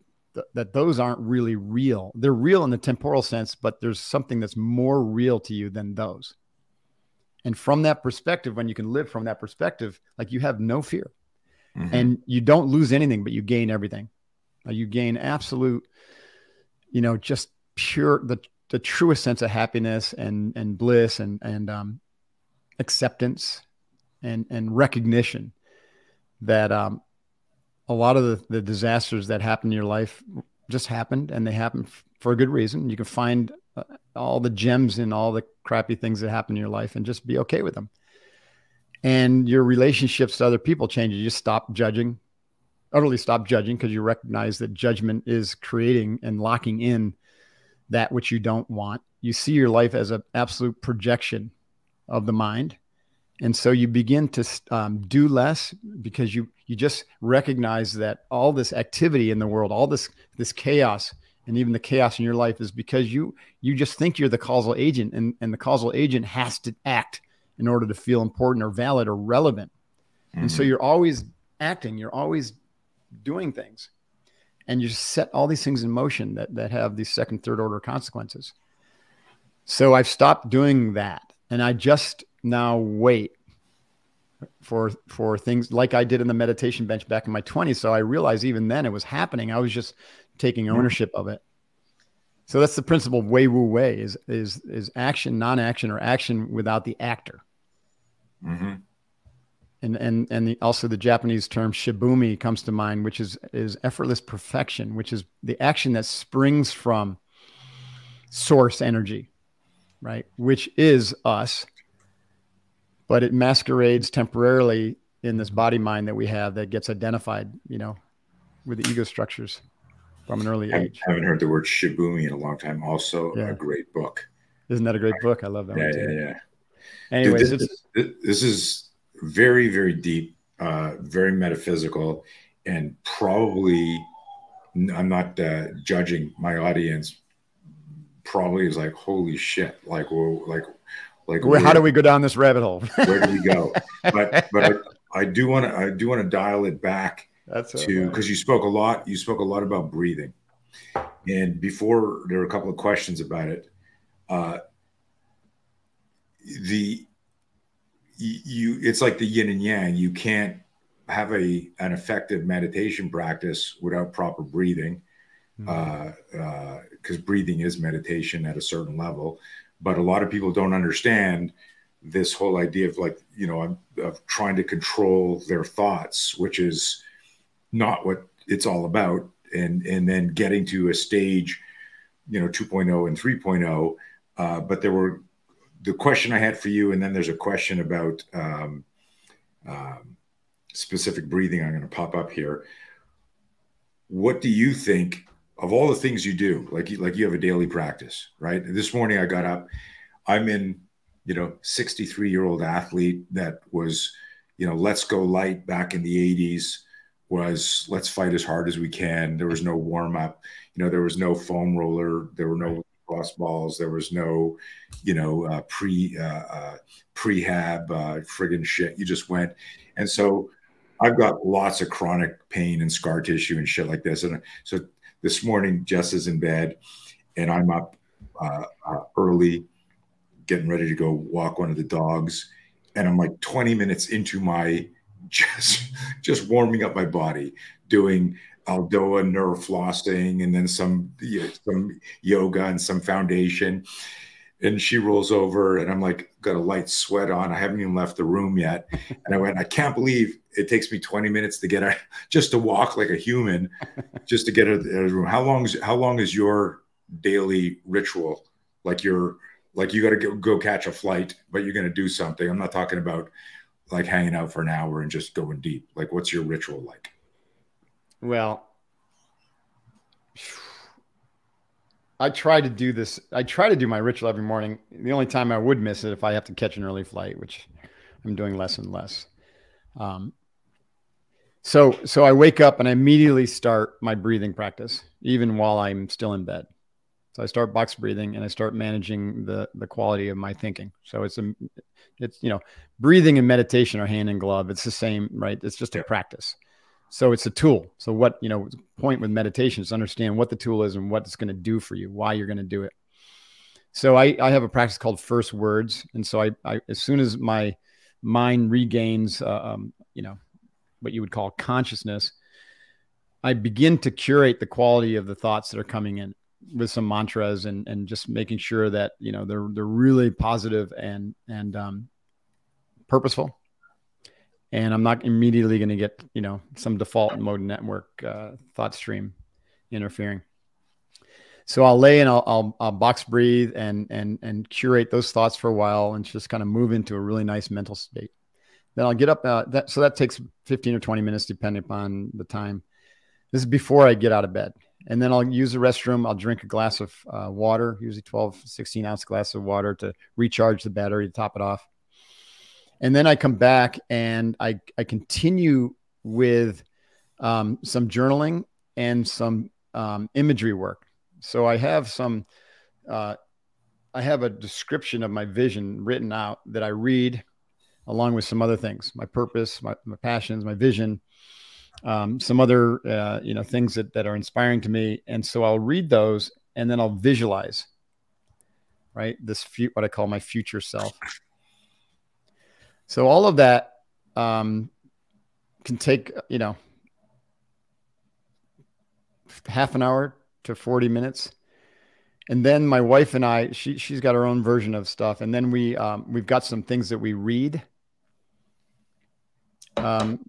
those aren't really real. They're real in the temporal sense, but there's something that's more real to you than those. And from that perspective, when you can live from that perspective, like, you have no fear. Mm-hmm. And you don't lose anything, but you gain everything. You gain absolute, just pure, the truest sense of happiness and bliss and acceptance and recognition that a lot of the disasters that happen in your life just happened, and they happened for a good reason. You can find all the gems in all the crappy things that happen in your life and just be okay with them. And your relationships to other people change. You just stop judging, utterly stop judging, because you recognize that judgment is creating and locking in that which you don't want. You see your life as an absolute projection of the mind. And so you begin to do less, because you just recognize that all this activity in the world, all this chaos, and even the chaos in your life, is because you just think you're the causal agent, and the causal agent has to act in order to feel important or valid or relevant. Mm-hmm. And so you're always acting, you're always doing things, and you just set all these things in motion that have these second, third order consequences. So I've stopped doing that, and I just now wait for things like I did in the meditation bench back in my 20s. So I realized even then it was happening. I was just taking ownership of it. So that's the principle of Wei Wu Wei is action, non-action, or action without the actor. Mm-hmm. And also the Japanese term shibumi comes to mind, which is effortless perfection, which is the action that springs from source energy, right? Which is us, but it masquerades temporarily in this body mind that we have that gets identified, with the ego structures from an early age. I haven't heard the word shibumi in a long time. Also, a great book. Isn't that a great book? I love that one too. Yeah. Anyways, Dude, this is very, very deep, very metaphysical, and probably, I'm not judging my audience, probably is like, holy shit, like, whoa, how do we go down this rabbit hole? Where do we go? But I do want to dial it back because you spoke a lot about breathing, and before there were a couple of questions about it. It's like the yin and yang. You can't have an effective meditation practice without proper breathing, because breathing is meditation at a certain level. But a lot of people don't understand this whole idea of of trying to control their thoughts, which is not what it's all about. And then getting to a stage, 2.0 and 3.0. But there were the question I had for you, and then there's a question about specific breathing. I'm going to pop up here. What do you think of all the things you do? Like you have a daily practice, right? This morning I got up. I'm in, 63-year-old athlete that was, let's go light back in the 80s was let's fight as hard as we can. There was no warm up. There was no foam roller. There were no cross balls. There was no, prehab friggin' shit. You just went. And so I've got lots of chronic pain and scar tissue and shit like this. And so this morning, Jess is in bed and I'm up early, getting ready to go walk one of the dogs. And I'm like 20 minutes into my just warming up my body, doing Aldoa neuroflossing, and then some yoga and some foundation. And she rolls over and I'm like, got a light sweat on. I haven't even left the room yet. And I went, I can't believe it takes me 20 minutes to get just to walk like a human, just to get out of the room. How long is your daily ritual? Like you got to go catch a flight, but you're going to do something. I'm not talking about like hanging out for an hour and just going deep. Like, what's your ritual like? Well, I try to do this. I try to do my ritual every morning. The only time I would miss it if I have to catch an early flight, which I'm doing less and less. So I wake up and I immediately start my breathing practice, even while I'm still in bed. So I start box breathing and I start managing the quality of my thinking. So it's, you know, breathing and meditation are hand in glove. It's the same, right? It's just a practice. So it's a tool. So what, you know, the point with meditation is to understand what the tool is and what it's going to do for you, why you're going to do it. So I have a practice called first words. And so I as soon as my mind regains, you know, what you would call consciousness, I begin to curate the quality of the thoughts that are coming in with some mantras and just making sure that, you know, they're really positive and purposeful. And I'm not immediately going to get, you know, some default mode network thought stream interfering. So I'll lay and I'll box breathe and curate those thoughts for a while and just kind of move into a really nice mental state. Then I'll get up. So that takes 15 or 20 minutes, depending upon the time. This is before I get out of bed. And then I'll use the restroom. I'll drink a glass of water, usually 12, 16 ounce glass of water to recharge the battery, to top it off. And then I come back and I continue with some journaling and some imagery work. So I have I have a description of my vision written out that I read along with some other things, my purpose, my passions, my vision, some other, you know, things that are inspiring to me. And so I'll read those and then I'll visualize, right? What I call my future self. So all of that can take, you know, half an hour to 40 minutes. And then my wife and I, she's got her own version of stuff. And then we've got some things that we read. And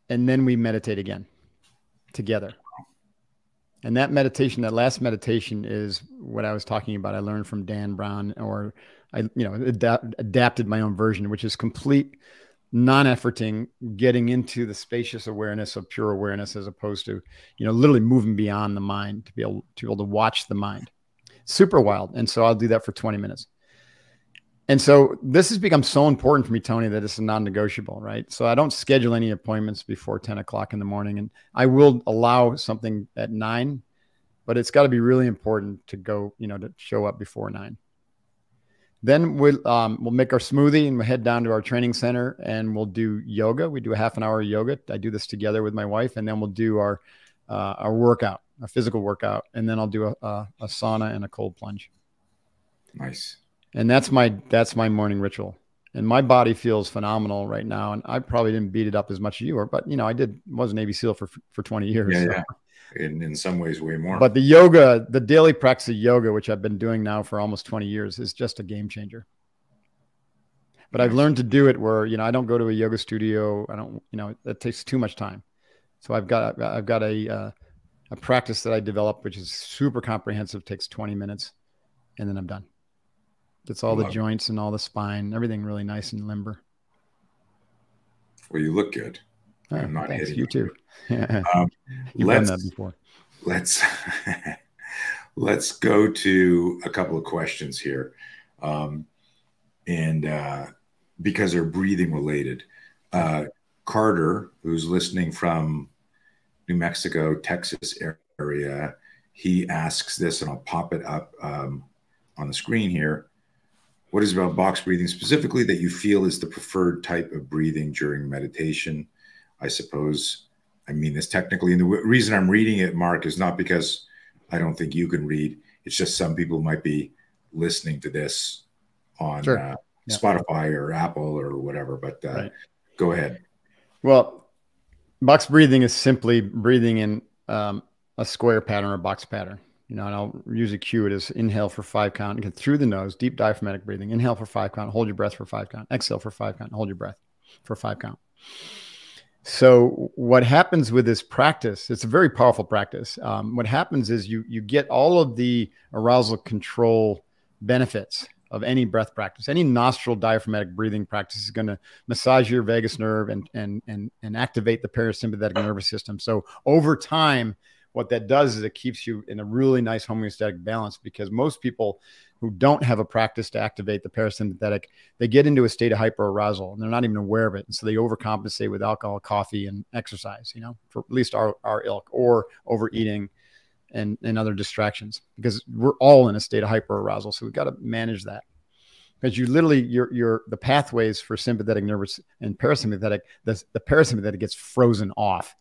then we meditate again together. And that meditation, that last meditation is what I was talking about. I learned from Dan Brown, or I, you know, adapted my own version, which is complete non-efforting, getting into the spacious awareness of pure awareness, as opposed to, you know, literally moving beyond the mind to be able to watch the mind. Super wild. And so I'll do that for 20 minutes. And so this has become so important for me, Tony, that it's non-negotiable, right? So I don't schedule any appointments before 10 o'clock in the morning, and I will allow something at 9, but it's got to be really important to go, you know, to show up before 9. Then we'll make our smoothie and we'll head down to our training center and we'll do yoga. We do a half an hour of yoga. I do this together with my wife, and then we'll do our workout, a physical workout. And then I'll do a sauna and a cold plunge. Nice. And that's my morning ritual. And my body feels phenomenal right now. And I probably didn't beat it up as much as you were, but you know, was a Navy SEAL for 20 years. Yeah, so. yeah. In some ways, way more. But the yoga, the daily practice of yoga, which I've been doing now for almost 20 years, is just a game changer. But nice. I've learned to do it where, you know, I don't go to a yoga studio. I don't, you know, that takes too much time. So I've got a practice that I developed, which is super comprehensive, takes 20 minutes, and then I'm done. It's all the joints and all the spine, everything really nice and limber. Well, you look good. I'm not thanks. hitting You too. You've done that before. Let's go to a couple of questions here, and because they're breathing related. Carter, who's listening from New Mexico, Texas area, he asks this, and I'll pop it up on the screen here. What is it about box breathing specifically that you feel is the preferred type of breathing during meditation? I suppose I mean this technically. And the reason I'm reading it, Mark, is not because I don't think you can read. It's just some people might be listening to this on Spotify or Apple or whatever. But go ahead. Well, box breathing is simply breathing in a square pattern or box pattern. You know, and I'll usually cue it as inhale for 5 count, get through the nose, deep diaphragmatic breathing. Inhale for 5 count, hold your breath for 5 count. Exhale for 5 count, hold your breath for 5 count. So what happens with this practice, it's a very powerful practice. What happens is you get all of the arousal control benefits of any breath practice. Any nostril diaphragmatic breathing practice is going to massage your vagus nerve and activate the parasympathetic nervous system. So over time, what that does is it keeps you in a really nice homeostatic balance, because most people who don't have a practice to activate the parasympathetic, they get into a state of hyperarousal and they're not even aware of it. And so they overcompensate with alcohol, coffee, and exercise, you know, for at least our ilk, or overeating and other distractions, because we're all in a state of hyperarousal. So we've got to manage that, because you literally, the pathways for sympathetic nervous and parasympathetic, the parasympathetic gets frozen off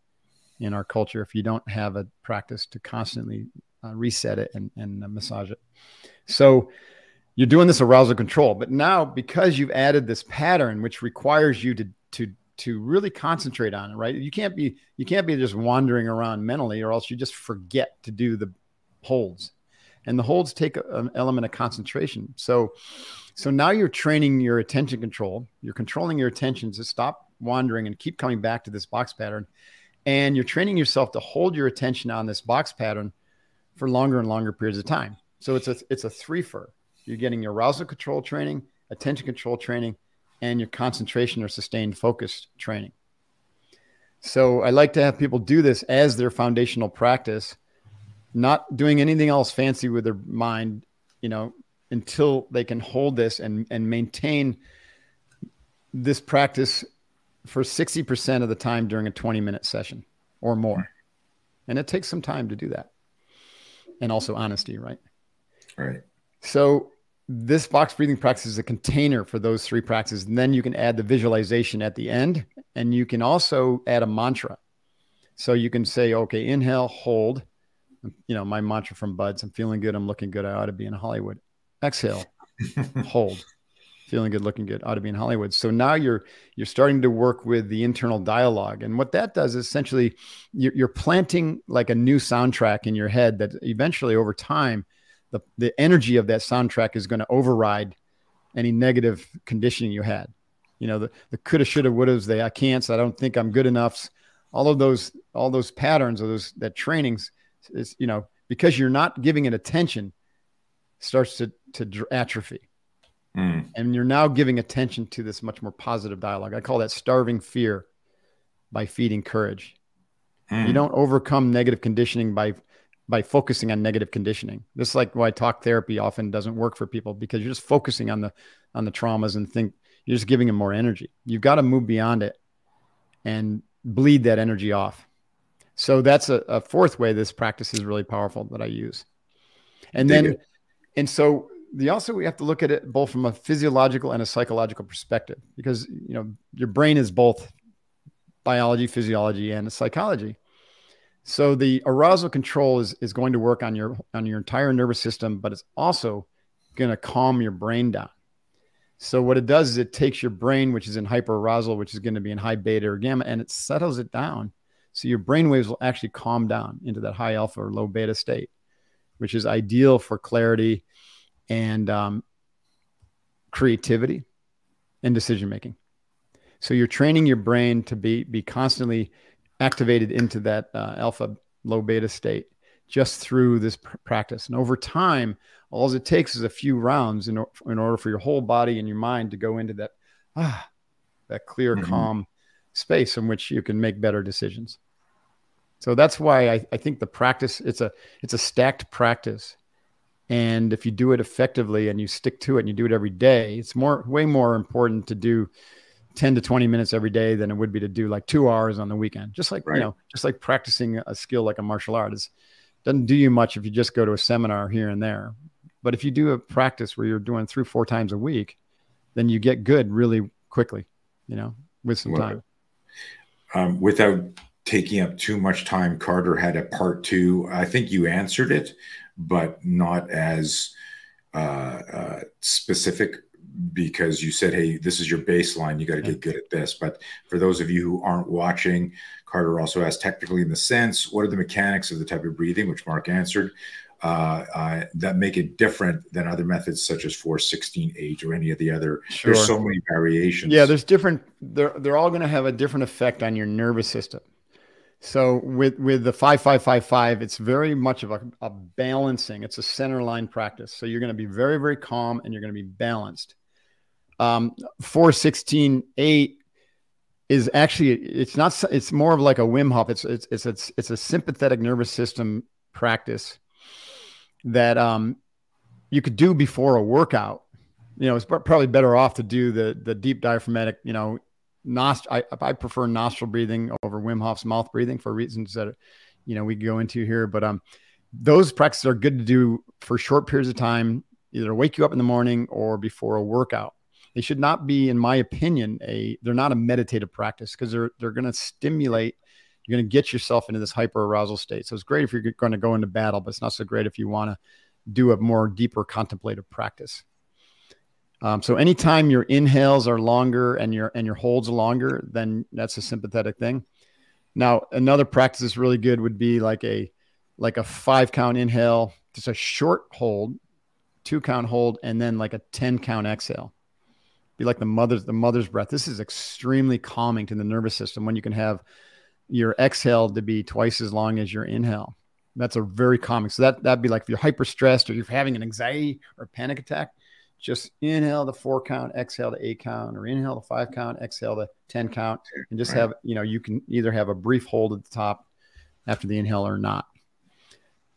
in our culture if you don't have a practice to constantly reset it and massage it. So you're doing this arousal control, but now because you've added this pattern, which requires you to really concentrate on it, right? You can't be just wandering around mentally, or else you just forget to do the holds, and the holds take an element of concentration. So now you're training your attention control. You're controlling your attention to stop wandering and keep coming back to this box pattern. And you're training yourself to hold your attention on this box pattern for longer and longer periods of time. So it's a three-fer. You're getting your arousal control training, attention control training, and your concentration or sustained focus training. So I like to have people do this as their foundational practice, not doing anything else fancy with their mind, until they can hold this and maintain this practice for 60% of the time during a 20-minute session or more. And it takes some time to do that. And also honesty, right? Right. So this box breathing practice is a container for those three practices. And then you can add the visualization at the end, and you can also add a mantra. So you can say, okay, inhale, hold, my mantra from Buds, I'm feeling good, I'm looking good, I ought to be in Hollywood. Exhale, hold, feeling good, looking good, ought to be in Hollywood. So now you're starting to work with the internal dialogue. And what that does is essentially you're planting like a new soundtrack in your head that eventually over time, the energy of that soundtrack is going to override any negative conditioning you had. The coulda, shoulda, wouldas, I can't, so I don't think I'm good enough. All those patterns or that trainings is, because you're not giving it attention, starts to atrophy. And you're now giving attention to this much more positive dialogue. I call that starving fear by feeding courage. You don't overcome negative conditioning by focusing on negative conditioning. This is like why talk therapy often doesn't work for people, because you're just focusing on the traumas and you're just giving them more energy. You've got to move beyond it and bleed that energy off. So that's a fourth way this practice is really powerful that I use. And so we have to look at it both from a physiological and a psychological perspective, because, your brain is both biology, physiology, and psychology. So the arousal control is going to work on your entire nervous system, but it's also going to calm your brain down. So what it does is it takes your brain, which is in hyperarousal, which is going to be in high beta or gamma, and it settles it down. So your brain waves will actually calm down into that high alpha or low beta state, which is ideal for clarity and creativity and decision-making. So you're training your brain to be constantly activated into that alpha low beta state just through this practice. And over time, all it takes is a few rounds in order for your whole body and your mind to go into that clear, calm space in which you can make better decisions. So that's why I think the practice, it's a stacked practice. And if you do it effectively and you stick to it and you do it every day, it's way more important to do 10 to 20 minutes every day than it would be to do like 2 hours on the weekend. Just like, just like practicing a skill like a martial art doesn't do you much if you just go to a seminar here and there. But if you do a practice where you're doing 3-4 times a week, then you get good really quickly, with some time. Without taking up too much time, Carter had a part 2. I think you answered it, but not as specific, because you said, hey, this is your baseline. You got to get good at this. But for those of you who aren't watching, Carter also asked, technically in the sense, what are the mechanics of the type of breathing, which Mark answered, that make it different than other methods such as 4-16-8 or any of the other? Sure. There's so many variations. Yeah, there's different. They're all going to have a different effect on your nervous system. So with the 5-5-5-5, it's very much of a balancing. It's a center line practice. So you're going to be very, very calm and you're going to be balanced. 4-16-8 is actually, it's more of like a Wim Hof. It's a sympathetic nervous system practice that you could do before a workout. It's probably better off to do the deep diaphragmatic, I prefer nostril breathing over Wim Hof's mouth breathing for reasons that, we go into here. But those practices are good to do for short periods of time, either wake you up in the morning or before a workout. They should not be, in my opinion, they're not a meditative practice, because they're going to stimulate. You're going to get yourself into this hyper arousal state. So it's great if you're going to go into battle, but it's not so great if you want to do a more deeper contemplative practice. So anytime your inhales are longer and your holds are longer, then that's a sympathetic thing. Now, another practice that's really good would be like a 5 count inhale, just a short hold, 2 count hold, and then like a 10 count exhale. Be like the mother's breath. This is extremely calming to the nervous system when you can have your exhale to be twice as long as your inhale. That's a very calming. So that'd be like if you're hyper stressed or you're having an anxiety or panic attack, just inhale the 4 count, exhale the 8 count, or inhale the 5 count, exhale the 10 count, and just have, you can either have a brief hold at the top after the inhale or not.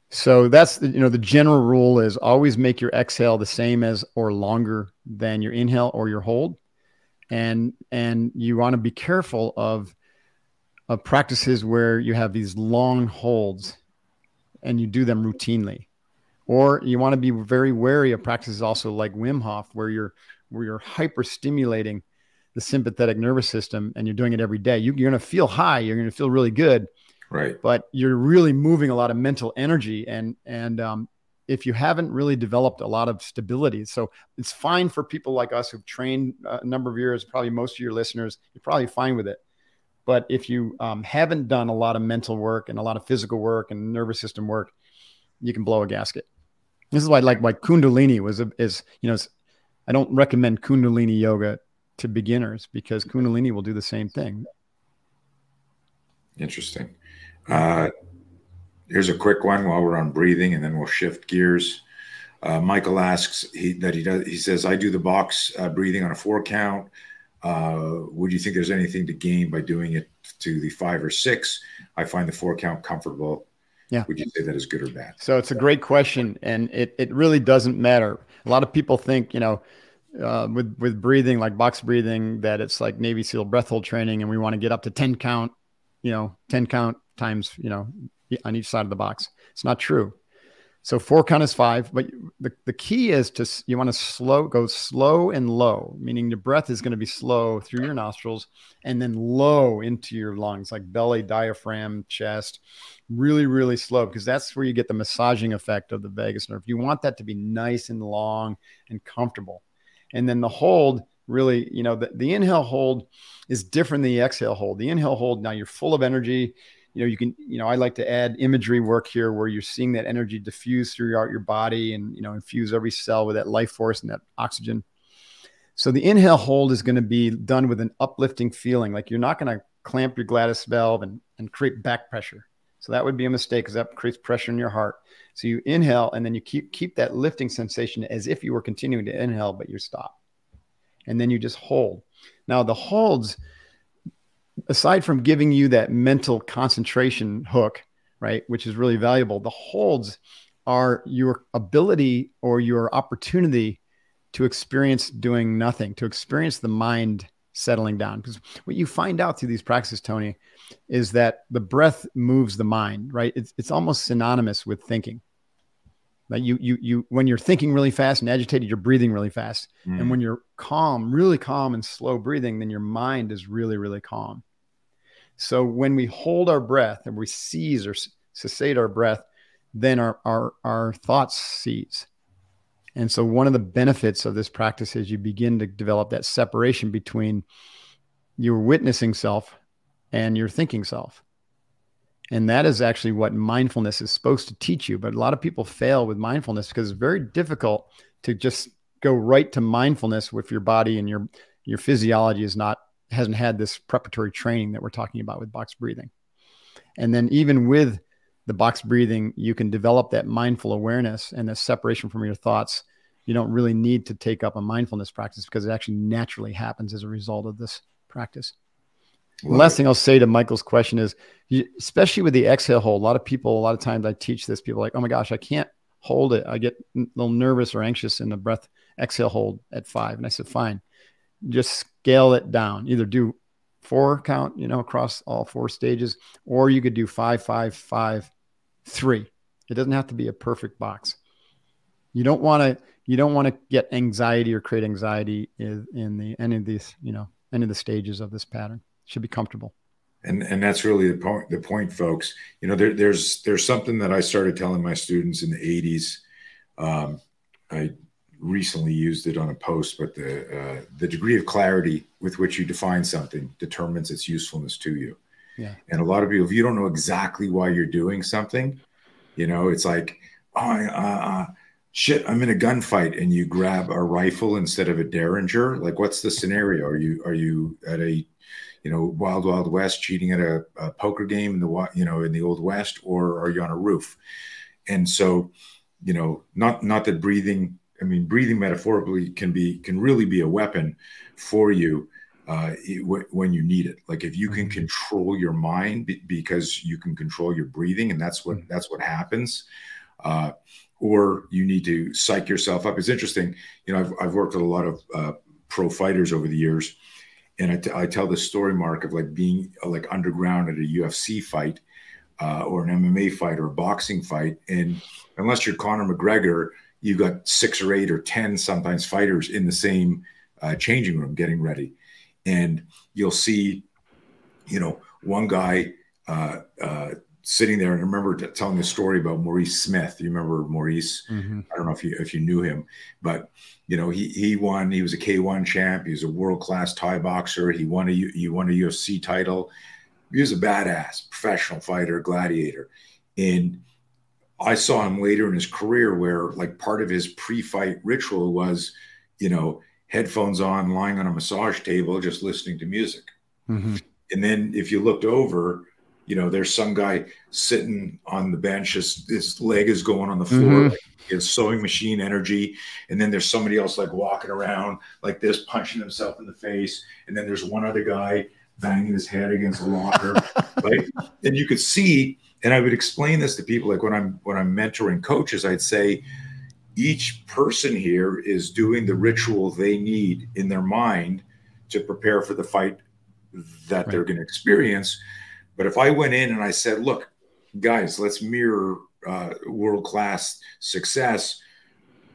So that's the general rule is always make your exhale the same as or longer than your inhale or your hold. And you want to be careful of practices where you have these long holds and you do them routinely. Or you want to be very wary of practices also like Wim Hof, where you're hyper stimulating the sympathetic nervous system and you're doing it every day. You're going to feel high. You're going to feel really good. Right. But you're really moving a lot of mental energy. And if you haven't really developed a lot of stability, so it's fine for people like us who've trained a number of years, probably most of your listeners, you're probably fine with it. But if you haven't done a lot of mental work and a lot of physical work and nervous system work, you can blow a gasket. This is why Kundalini I don't recommend Kundalini yoga to beginners, because Kundalini will do the same thing. Interesting. Here's a quick one while we're on breathing, and then we'll shift gears. Michael asks, he says, I do the box breathing on a 4 count. Would you think there's anything to gain by doing it to the 5 or 6? I find the 4 count comfortable. Yeah. Would you say that is good or bad? So it's a great question, and it really doesn't matter. A lot of people think, with breathing, like box breathing, that it's like Navy SEAL breath hold training, and we want to get up to 10 count, 10 count times, on each side of the box. It's not true. So 4 count is 5, but the key is you want to go slow and low, meaning your breath is going to be slow through your nostrils and then low into your lungs, like belly, diaphragm, chest, really, really slow, because that's where you get the massaging effect of the vagus nerve. You want that to be nice and long and comfortable. And then the hold, really, the inhale hold is different than the exhale hold. The inhale hold, now you're full of energy. I like to add imagery work here where you're seeing that energy diffuse throughout your body and, infuse every cell with that life force and that oxygen. So the inhale hold is going to be done with an uplifting feeling. Like you're not going to clamp your glottis valve and create back pressure. So that would be a mistake, because that creates pressure in your heart. So you inhale and then you keep that lifting sensation as if you were continuing to inhale, but you stop. And then you just hold. Now the holds, aside from giving you that mental concentration hook, right, which is really valuable, the holds are your ability or your opportunity to experience doing nothing, to experience the mind settling down. Because what you find out through these practices, Tony, is that the breath moves the mind, right? It's almost synonymous with thinking. Like when you're thinking really fast and agitated, you're breathing really fast. And when you're calm, really calm and slow breathing, then your mind is really, really calm. So when we hold our breath and we seize or cessate our breath, then our thoughts cease. And so one of the benefits of this practice is you begin to develop that separation between your witnessing self and your thinking self. And that is actually what mindfulness is supposed to teach you. But a lot of people fail with mindfulness because it's very difficult to just go right to mindfulness with your body, and your physiology hasn't had this preparatory training that we're talking about with box breathing. And then even with the box breathing, you can develop that mindful awareness and the separation from your thoughts. You don't really need to take up a mindfulness practice because it actually naturally happens as a result of this practice. The last thing I'll say to Michael's question is, especially with the exhale hold, a lot of times I teach this, people are like, oh my gosh, I can't hold it. I get a little nervous or anxious in the breath exhale hold at 5. And I said, fine, just scale it down. Either do 4 count, across all 4 stages, or you could do 5, 5, 5, 3. It doesn't have to be a perfect box. You don't want to get anxiety or create anxiety in any of these, any of the stages of this pattern. It should be comfortable. And that's really the point, folks. There's something that I started telling my students in the 80s. I recently used it on a post, but the degree of clarity with which you define something determines its usefulness to you. Yeah. And a lot of people, if you don't know exactly why you're doing something, it's like, shit, I'm in a gunfight, and you grab a rifle instead of a Derringer. Like, what's the scenario? Are you at a Wild Wild West cheating at a poker game in the Old West, or are you on a roof? And so, not that breathing metaphorically can really be a weapon for you when you need it. Like, if you can control your mind because you can control your breathing, and that's what happens. Or you need to psych yourself up. It's interesting. I've worked with a lot of pro fighters over the years. And I tell this story, Mark, of like being like underground at a UFC fight or an MMA fight or a boxing fight. And unless you're Conor McGregor, you've got 6 or 8 or 10 sometimes fighters in the same changing room getting ready. And you'll see, one guy sitting there. And I remember telling a story about Maurice Smith. You remember Maurice? Mm-hmm. I don't know if you knew him, but he won. He was a K1 champ. He was a world-class Thai boxer. He won a UFC title. He was a badass professional fighter, gladiator. And I saw him later in his career where, like, part of his pre-fight ritual was, headphones on, lying on a massage table, just listening to music. Mm-hmm. And then if you looked over, there's some guy sitting on the bench, his leg is going on the floor, mm-hmm. like his sewing machine energy. And then there's somebody else like walking around like this, punching himself in the face. And then there's one other guy banging his head against the locker. Right? And you could see, and I would explain this to people, like when I'm mentoring coaches, I'd say each person here is doing the ritual they need in their mind to prepare for the fight that they're going to experience. But if I went in and I said, look, guys, let's mirror world-class success.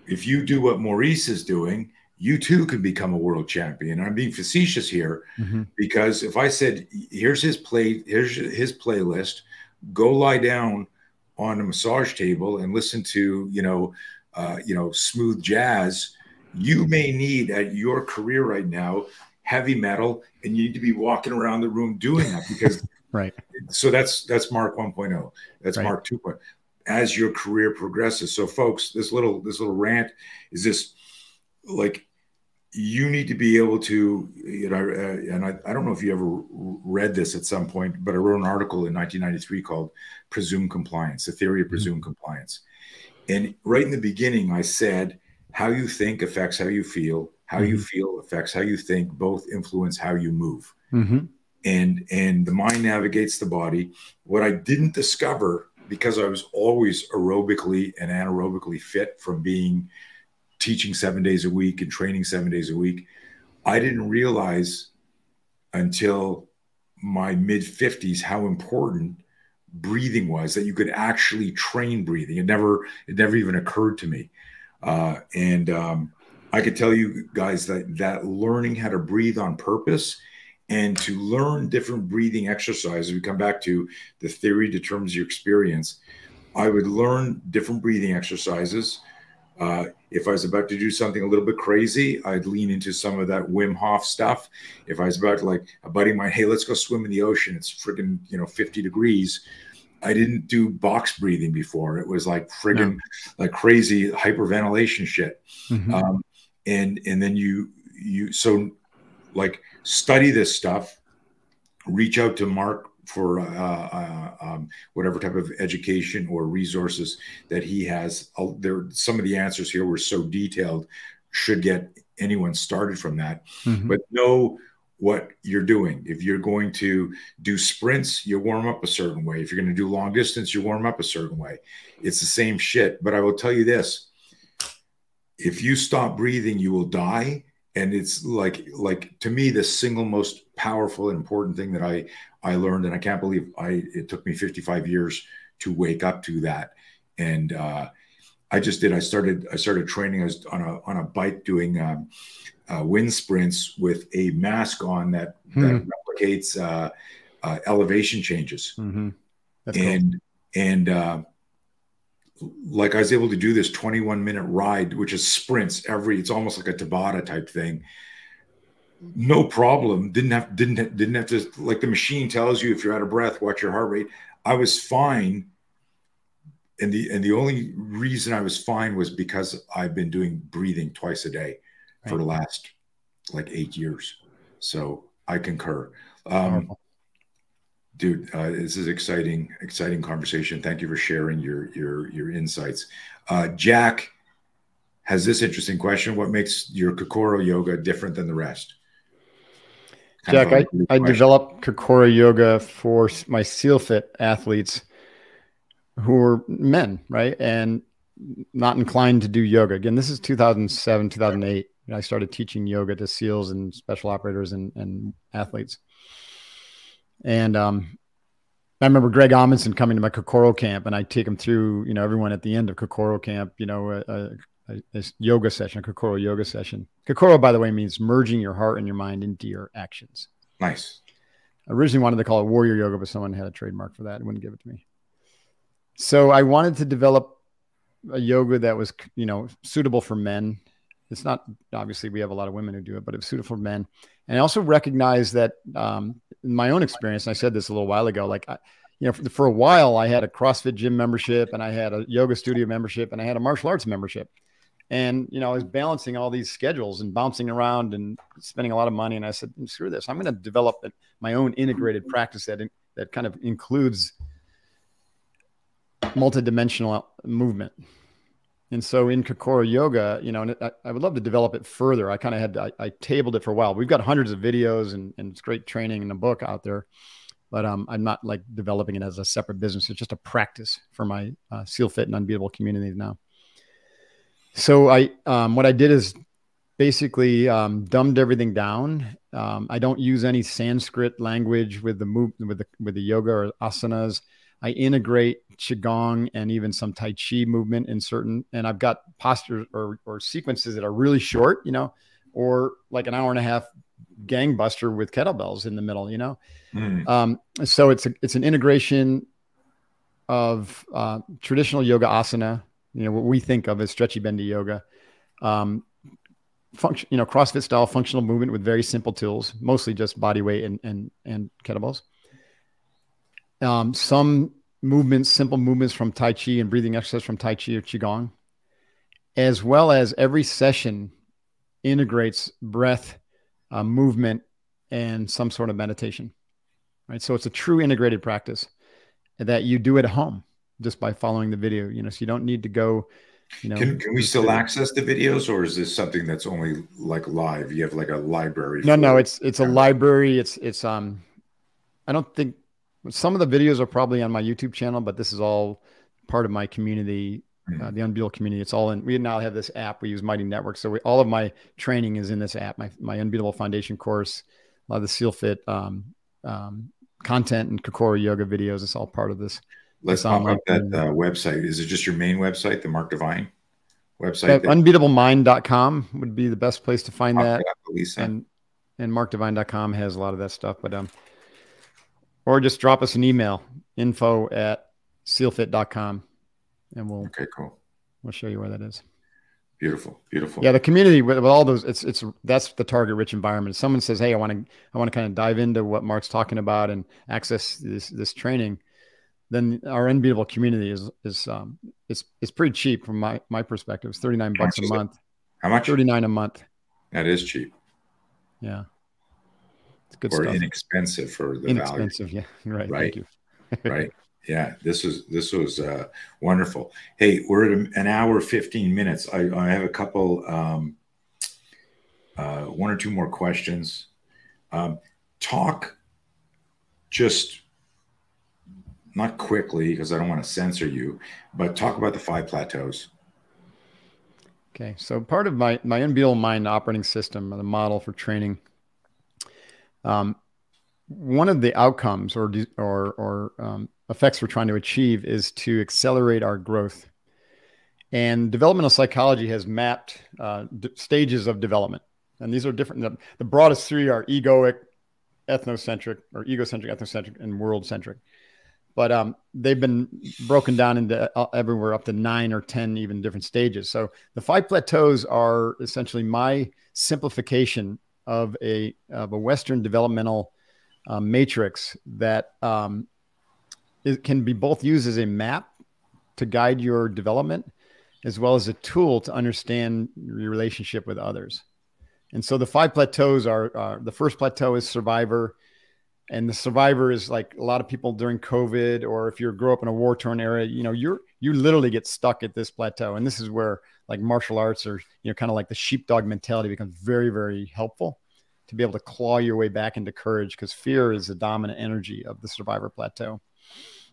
If you do what Maurice is doing, you too can become a world champion. And I'm being facetious here, mm-hmm. because if I said, here's his playlist, go lie down on a massage table and listen to, smooth jazz, you may need at your career right now heavy metal, and you need to be walking around the room doing that because right. So that's Mark 1.0. That's right. Mark 2.0. As your career progresses. So folks, this little rant is this, like, you need to be able to, and I don't know if you ever read this at some point, but I wrote an article in 1993 called Presumed Compliance, the theory of presumed mm-hmm. compliance. And right in the beginning, I said, how you think affects how you feel. How mm-hmm. you feel affects how you think. Both influence how you move. Mm-hmm. And the mind navigates the body. What I didn't discover, because I was always aerobically and anaerobically fit from teaching 7 days a week and training 7 days a week, I didn't realize until my mid-50s how important breathing was, that you could actually train breathing. It never even occurred to me. I could tell you guys that learning how to breathe on purpose and to learn different breathing exercises, we come back to the theory determines your experience. I would learn different breathing exercises. If I was about to do something a little bit crazy, I'd lean into some of that Wim Hof stuff. If I was about to, like, a buddy of mine, hey, let's go swim in the ocean, it's freaking 50 degrees. I didn't do box breathing before. It was like friggin' like crazy hyperventilation shit. Mm-hmm. And then so like study this stuff, reach out to Mark for whatever type of education or resources that he has. Some of the answers here were so detailed, should get anyone started from that. Mm-hmm. But know what you're doing. If you're going to do sprints, you warm up a certain way. If you're going to do long distance, you warm up a certain way. It's the same shit. But I will tell you this, if you stop breathing, you will die. And it's like to me, the single most powerful and important thing that I learned, and I can't believe it took me 55 years to wake up to that, and I started training. I was on a bike doing wind sprints with a mask on that replicates elevation changes. That's and cool. Like I was able to do this 21-minute ride, which is sprints it's almost like a Tabata type thing. No problem. Didn't have to, like the machine tells you if you're out of breath, watch your heart rate. I was fine. And the only reason I was fine was because I've been doing breathing twice a day for the last like 8 years. So I concur. Dude, this is exciting conversation. Thank you for sharing your insights. Jack has this interesting question. What makes your Kokoro yoga different than the rest? Jack, I developed Kokoro yoga for my SEALFIT athletes who are men, right? And not inclined to do yoga. Again, this is 2007, 2008. I started teaching yoga to SEALs and special operators and athletes. And I remember Greg Amundsen coming to my Kokoro camp, and I take him through, everyone at the end of Kokoro camp, a yoga session, a Kokoro yoga session. Kokoro, by the way, means merging your heart and your mind into your actions. Nice. I originally wanted to call it warrior yoga, but someone had a trademark for that and wouldn't give it to me. So I wanted to develop a yoga that was, suitable for men. It's not, obviously we have a lot of women who do it, but it was suitable for men. And I also recognize that in my own experience, and I said this a little while ago, like, for a while I had a CrossFit gym membership, and I had a yoga studio membership, and I had a martial arts membership. And, I was balancing all these schedules and bouncing around and spending a lot of money. And I said, screw this. I'm going to develop my own integrated practice that kind of includes multidimensional movement. And so in Kokoro yoga, and I would love to develop it further. I kind of I tabled it for a while. We've got hundreds of videos and it's great training in a book out there, but I'm not like developing it as a separate business. It's just a practice for my SEALFIT and Unbeatable community now. So what I did is basically dumbed everything down. I don't use any Sanskrit language with the yoga or asanas. I integrate Qigong and even some Tai Chi movement in and I've got postures or sequences that are really short, or like an hour and a half gangbuster with kettlebells in the middle, So it's an integration of traditional yoga asana, what we think of as stretchy bendy yoga, CrossFit style functional movement with very simple tools, mostly just body weight and kettlebells. Some movements, simple movements from Tai Chi and breathing exercise from Tai Chi or Qigong, as well as every session integrates breath, movement, and some sort of meditation, right? So it's a true integrated practice that you do at home just by following the video, so you don't need to go, Can we still access the videos, or is this something that's only like live? You have like a library? No, it's a library. It's I don't think some of the videos are probably on my YouTube channel, but this is all part of my community, the Unbeatable community. It's all in. We now have this app. We use Mighty Network, so all of my training is in this app. My Unbeatable Foundation course, a lot of the SEALFIT content and Kokoro yoga videos. It's all part of this. Let's pop up that website. Is it just your main website, the Mark Divine website? Unbeatablemind.com would be the best place to find that. Lisa. And markdivine.com has a lot of that stuff, but or just drop us an email, info@sealfit.com, and we'll show you where that is. Beautiful. Yeah, the community with all those, that's the target rich environment. If someone says, hey, I want to kind of dive into what Mark's talking about and access this training, then our Unbeatable community is pretty cheap from my perspective. It's $39 a month. How much? $39 a month. That is cheap. Yeah. It's good or stuff. inexpensive for the value. Yeah. Right. Right. Thank you. Right. Yeah. This was wonderful. Hey, we're at an hour, 15 minutes. I have a couple, one or two more questions. Talk just not quickly, because I don't want to censor you, but talk about the 5 plateaus. Okay. So part of my Unbeatable Mind operating system, the model for training, one of the outcomes of effects we're trying to achieve is to accelerate our growth. And developmental psychology has mapped stages of development. And these are different. The broadest three are egoic, ethnocentric, or egocentric, ethnocentric, and world-centric. But they've been broken down into everywhere up to 9 or 10 even different stages. So the 5 plateaus are essentially my simplification of a Western developmental matrix that it can be both used as a map to guide your development, as well as a tool to understand your relationship with others. And so the 5 plateaus are the first plateau is survivor. And the survivor is like a lot of people during COVID, or if you grow up in a war-torn area, you literally get stuck at this plateau. And this is where like martial arts or, kind of like the sheepdog mentality becomes very, very helpful to be able to claw your way back into courage, because fear is the dominant energy of the survivor plateau,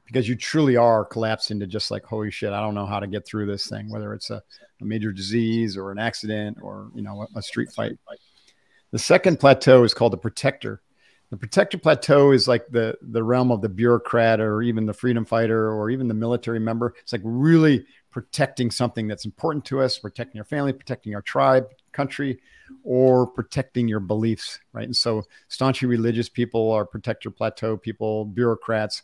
because you truly are collapsed into just like, holy shit, I don't know how to get through this thing, whether it's a major disease or an accident or, a street fight. The second plateau is called the protector. The protector plateau is like the realm of the bureaucrat or even the freedom fighter or even the military member. It's like really protecting something that's important to us, protecting your family, protecting our tribe, country, or protecting your beliefs, right? And so staunchly religious people are protector plateau people, bureaucrats.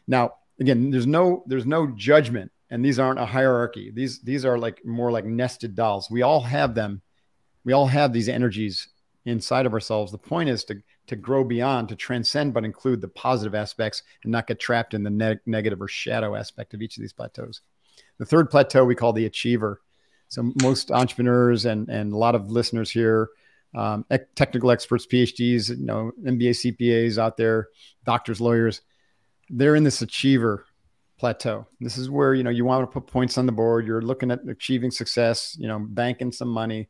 Now, again, there's no judgment, and these aren't a hierarchy. These are like more like nested dolls. We all have them. We all have these energies inside of ourselves. The point is to grow beyond, to transcend, but include the positive aspects and not get trapped in the negative or shadow aspect of each of these plateaus. The third plateau we call the achiever. So most entrepreneurs and a lot of listeners here, technical experts, PhDs, MBA, CPAs out there, doctors, lawyers, they're in this achiever plateau. This is where, you want to put points on the board. You're looking at achieving success, banking some money.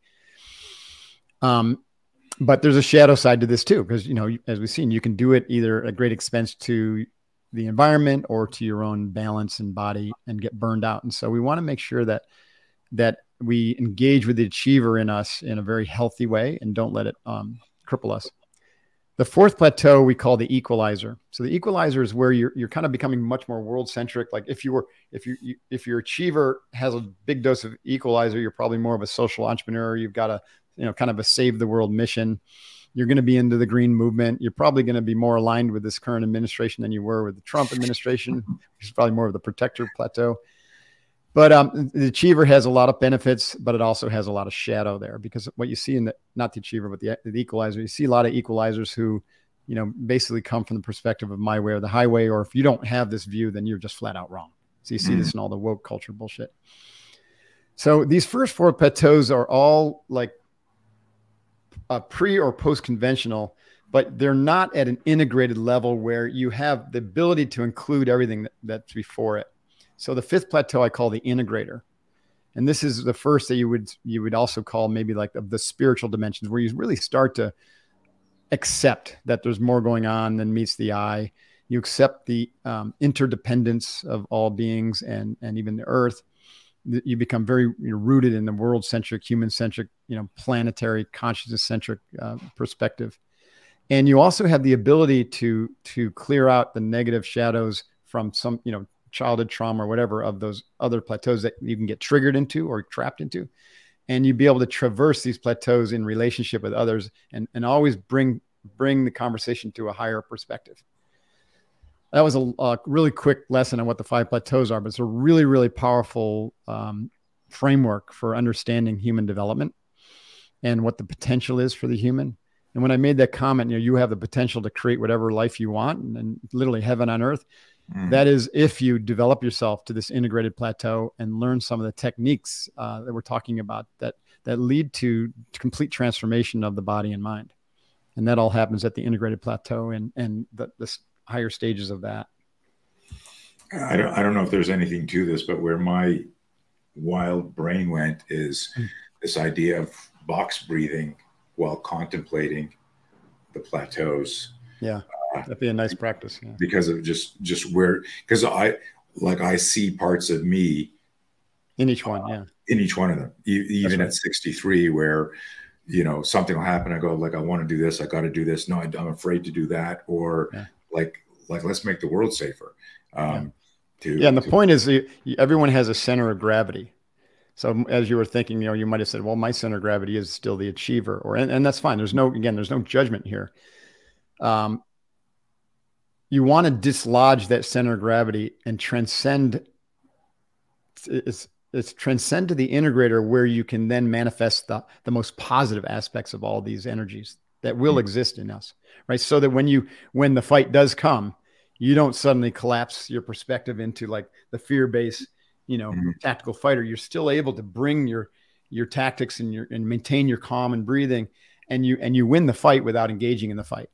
But there's a shadow side to this too, because, as we've seen, you can do it either at great expense to the environment or to your own balance and body and get burned out. And so we want to make sure that we engage with the achiever in us in a very healthy way and don't let it cripple us. The fourth plateau we call the equalizer. So the equalizer is where you're kind of becoming much more world centric. Like if your achiever has a big dose of equalizer, you're probably more of a social entrepreneur. You've got a kind of a save the world mission. You're going to be into the green movement. You're probably going to be more aligned with this current administration than you were with the Trump administration, which is probably more of the protector plateau. But the achiever has a lot of benefits, but it also has a lot of shadow there, because what you see in not the achiever, but the equalizer, you see a lot of equalizers who, basically come from the perspective of my way or the highway, or if you don't have this view, then you're just flat out wrong. So you see this in all the woke culture bullshit. So these first 4 plateaus are all like pre or post conventional, but they're not at an integrated level where you have the ability to include everything that's before it. So the 5th plateau I call the integrator. And this is the first that you would also call maybe like the spiritual dimensions, where you really start to accept that there's more going on than meets the eye. You accept the interdependence of all beings and even the earth. You become very rooted in the world-centric, human-centric, planetary, consciousness-centric perspective. And you also have the ability to clear out the negative shadows from some, childhood trauma or whatever of those other plateaus that you can get triggered into or trapped into. And you'd be able to traverse these plateaus in relationship with others and always bring the conversation to a higher perspective. That was a really quick lesson on what the 5 plateaus are, but it's a really, really powerful framework for understanding human development and what the potential is for the human. And when I made that comment, you have the potential to create whatever life you want and literally heaven on earth. That is if you develop yourself to this integrated plateau and learn some of the techniques that we're talking about that lead to complete transformation of the body and mind. And that all happens at the integrated plateau and the higher stages of that. I don't know if there's anything to this, but where my wild brain went is this idea of box breathing while contemplating the plateaus. Yeah. That'd be a nice practice. Yeah. Because of just where, because I see parts of me in each one. Yeah. In each one of them, even at 63, where, something will happen. I go like, I want to do this. I got to do this. No, I'm afraid to do that. Or like, let's make the world safer. Um, yeah. And the point is everyone has a center of gravity. So as you were thinking, you know, you might've said, well, my center of gravity is still the achiever, and that's fine. There's no judgment here. You want to dislodge that center of gravity and transcend. It's transcend to the integrator, where you can then manifest the most positive aspects of all these energies that will exist in us, right? So that when the fight does come, you don't suddenly collapse your perspective into like the fear-based, you know, tactical fighter. You're still able to bring your tactics and maintain your calm and breathing, and you win the fight without engaging in the fight.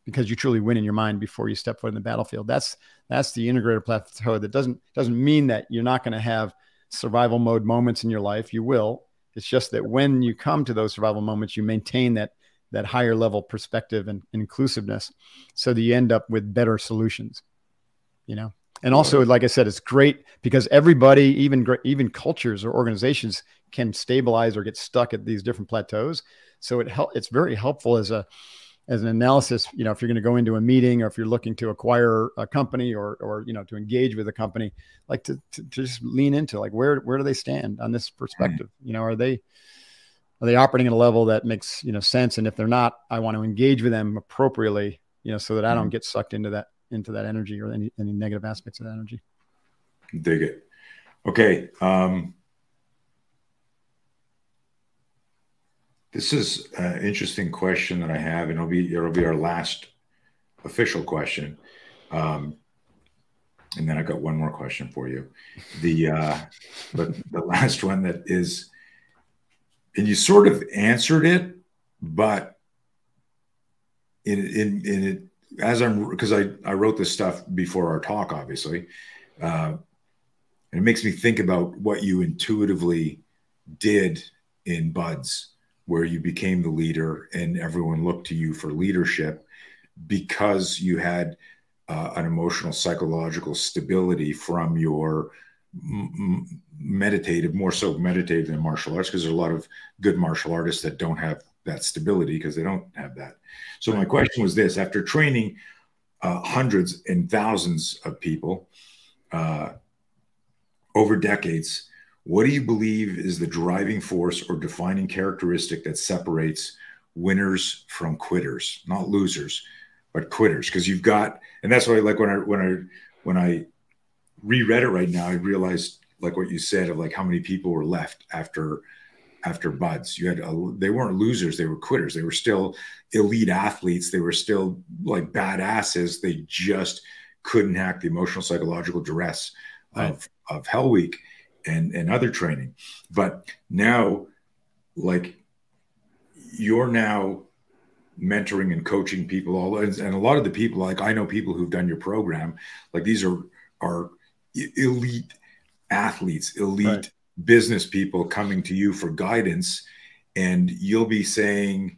Because you truly win in your mind before you step foot in the battlefield. That's the integrator plateau. That doesn't mean that you're not going to have survival mode moments in your life. You will. It's just that when you come to those survival moments, you maintain that higher level perspective and inclusiveness, so that you end up with better solutions, you know? And also, like I said, it's great because everybody, even cultures or organizations, can stabilize or get stuck at these different plateaus. So it's very helpful as an analysis, you know, if you're going to go into a meeting, or if you're looking to acquire a company, or you know, to engage with a company, like to just lean into like, where do they stand on this perspective? You know, are they operating at a level that makes, you know, sense? And if they're not, I want to engage with them appropriately, you know, so that I don't get sucked into that energy, or any negative aspects of that energy. Dig it. Okay. This is an interesting question that I have, and it'll be our last official question. And then I got one more question for you. But the last one that is, and you sort of answered it, but because I wrote this stuff before our talk, obviously, and it makes me think about what you intuitively did in Buds, where you became the leader and everyone looked to you for leadership because you had an emotional, psychological stability from your more so meditative than martial arts, because there's a lot of good martial artists that don't have that stability because they don't have that. So my question was this: after training hundreds and thousands of people over decades, what do you believe is the driving force or defining characteristic that separates winners from quitters? Not losers, but quitters. Because you've got, and that's why, like, when I reread it right now, I realized, like what you said, of like how many people were left after Buds. You had they weren't losers, they were quitters. They were still elite athletes. They were still like badasses. They just couldn't hack the emotional, psychological duress of Hell Week and other training. But now, like, you're now mentoring and coaching people, and a lot of the people, like, I know people who've done your program, like, these are elite athletes, elite business people coming to you for guidance, and you'll be saying,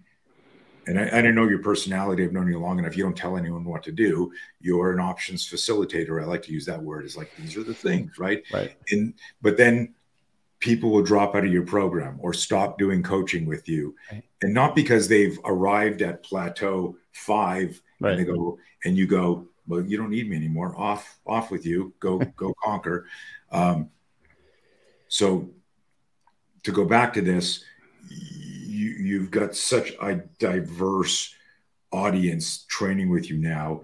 and I don't know your personality, I've known you long enough, you don't tell anyone what to do. You're an options facilitator. I like to use that word. It's like, these are the things, right? But then people will drop out of your program or stop doing coaching with you. And not because they've arrived at plateau 5 and they go, and you go, well, you don't need me anymore. Off with you. Go conquer. So to go back to this, you've got such a diverse audience training with you now,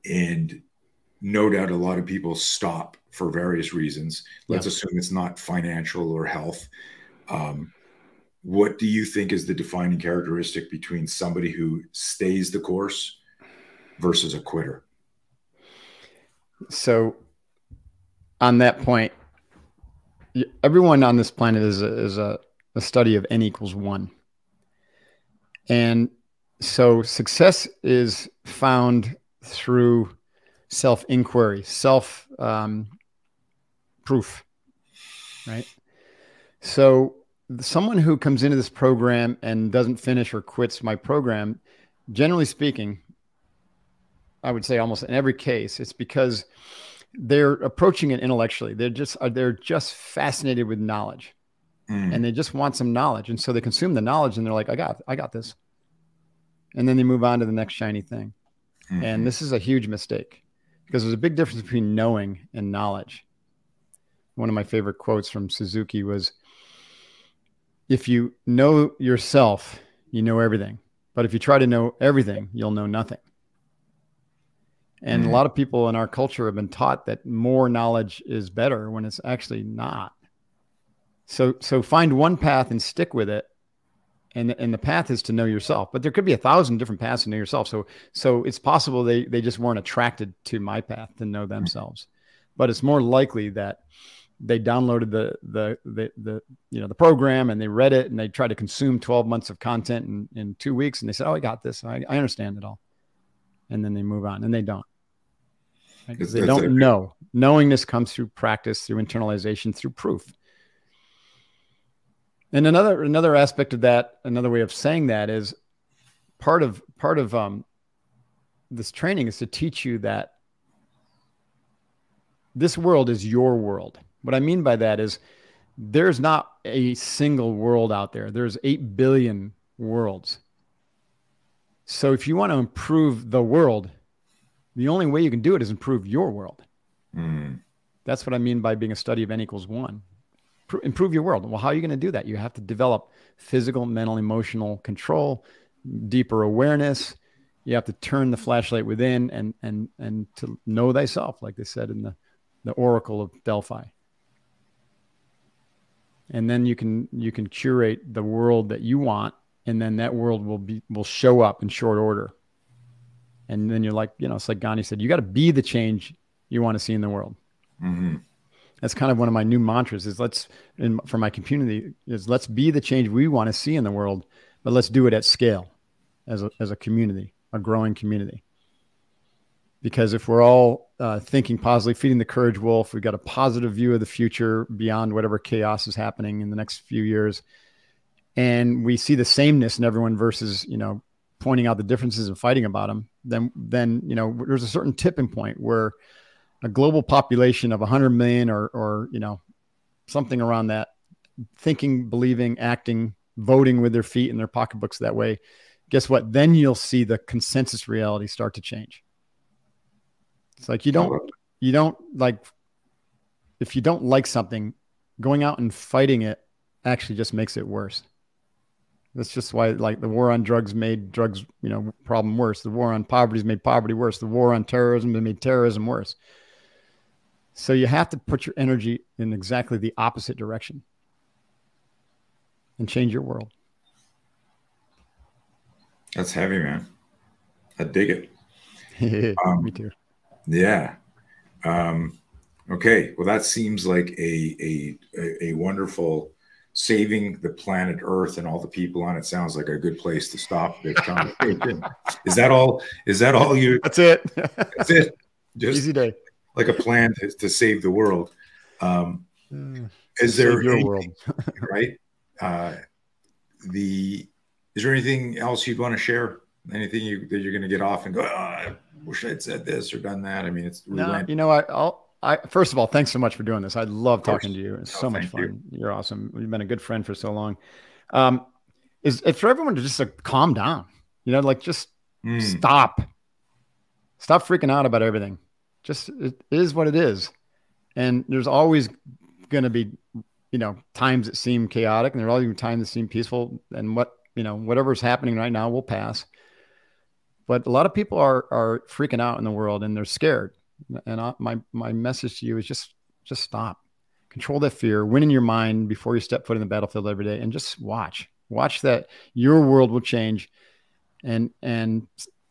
and no doubt a lot of people stop for various reasons. Let's assume it's not financial or health. What do you think is the defining characteristic between somebody who stays the course versus a quitter? So on that point, everyone on this planet is a study of n equals 1. And so success is found through self-inquiry, self-proof, right? So someone who comes into this program and doesn't finish or quits my program, generally speaking, I would say almost in every case, it's because they're approaching it intellectually. They're just fascinated with knowledge. And they just want some knowledge. And so they consume the knowledge and they're like, I got this. And then they move on to the next shiny thing. And this is a huge mistake, because there's a big difference between knowing and knowledge. One of my favorite quotes from Suzuki was, if you know yourself, you know everything. But if you try to know everything, you'll know nothing. And a lot of people in our culture have been taught that more knowledge is better when it's actually not. So find one path and stick with it. And the path is to know yourself, but there could be 1,000 different paths to know yourself. So it's possible they just weren't attracted to my path to know themselves, but it's more likely that they downloaded the program and they read it and they tried to consume 12 months of content in 2 weeks. And they said, oh, I got this. I understand it all. And then they move on, and they don't. Right? Because they don't know. Knowingness comes through practice, through internalization, through proof. And another aspect of that, another way of saying that is part of this training is to teach you that this world is your world. What I mean by that is there's not a single world out there. There's 8 billion worlds. So if you want to improve the world, the only way you can do it is improve your world. That's what I mean by being a study of N equals 1. Improve your world. Well, how are you going to do that? You have to develop physical, mental, emotional control, deeper awareness. You have to turn the flashlight within and to know thyself, like they said in the Oracle of Delphi. And then you can curate the world that you want, and then that world will show up in short order. And then you're like, it's like Gandhi said, you got to be the change you want to see in the world. That's kind of one of my new mantras is for my community is let's be the change we want to see in the world, but let's do it at scale as a community, a growing community. Because if we're all thinking positively, feeding the courage wolf, we've got a positive view of the future beyond whatever chaos is happening in the next few years. And we see the sameness in everyone versus, pointing out the differences and fighting about them, then there's a certain tipping point where a global population of 100 million or something around that, thinking, believing, acting, voting with their feet and their pocketbooks that way, guess what? Then you'll see the consensus reality start to change. It's like you don't like, if you don't like something, going out and fighting it actually just makes it worse. That's just why, like, the war on drugs made drugs, problem worse. The war on poverty has made poverty worse. The war on terrorism has made terrorism worse. So you have to put your energy in exactly the opposite direction and change your world. That's heavy, man. I dig it. Me too. Yeah. Okay. Well, that seems like a wonderful saving the planet Earth and all the people on it. Sounds like a good place to stop this conversation. Is that all you? That's it. That's it. Just easy day. Like a plan to save the world. Is there your world, right? Is there anything else you'd want to share? Anything that you're going to get off and go, I wish I'd said this or done that. I mean, first of all, thanks so much for doing this. I love talking to you. It's so much fun. You're awesome. You've been a good friend for so long. Is for everyone to just calm down, just stop freaking out about everything. Just, it is what it is. And there's always going to be, times that seem chaotic, and there's always times that seem peaceful, and whatever's happening right now will pass. But a lot of people are freaking out in the world, and they're scared. And my message to you is just stop, control that fear, win in your mind before you step foot in the battlefield every day, and just watch that your world will change, and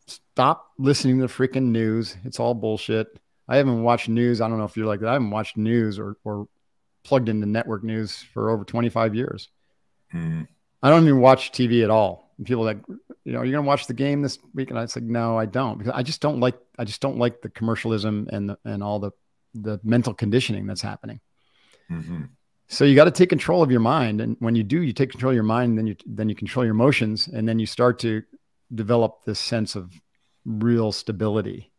stop listening to the freaking news. It's all bullshit. I haven't watched news. I don't know if you're like that. I haven't watched news or plugged into network news for over 25 years. I don't even watch TV at all. And people are like, are you going to watch the game this week? And I was like, no, I don't, because I just don't like the commercialism and all the mental conditioning that's happening. So you got to take control of your mind. And when you do, you take control of your mind, then you control your emotions, and then you start to develop this sense of real stability.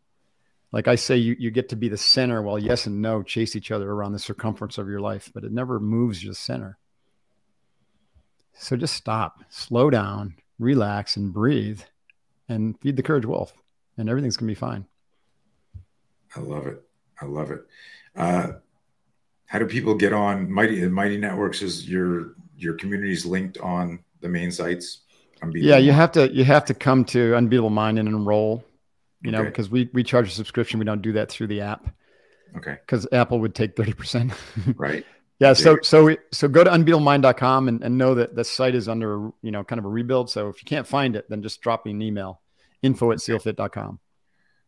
Like I say, you get to be the center while yes and no chase each other around the circumference of your life, but it never moves the center. So just stop, slow down, relax, and breathe, and feed the courage wolf, and everything's going to be fine. I love it. I love it. How do people get on Mighty Networks? Is your community's linked on the main sites? Yeah, you have to come to Unbeatable Mind and enroll, you know, because we charge a subscription. We don't do that through the app. Okay. Because Apple would take 30%. Right. Yeah. So go to unbeatablemindcom and know that the site is under, you know, kind of a rebuild. So if you can't find it, then just drop me an email, info@sealfit.com.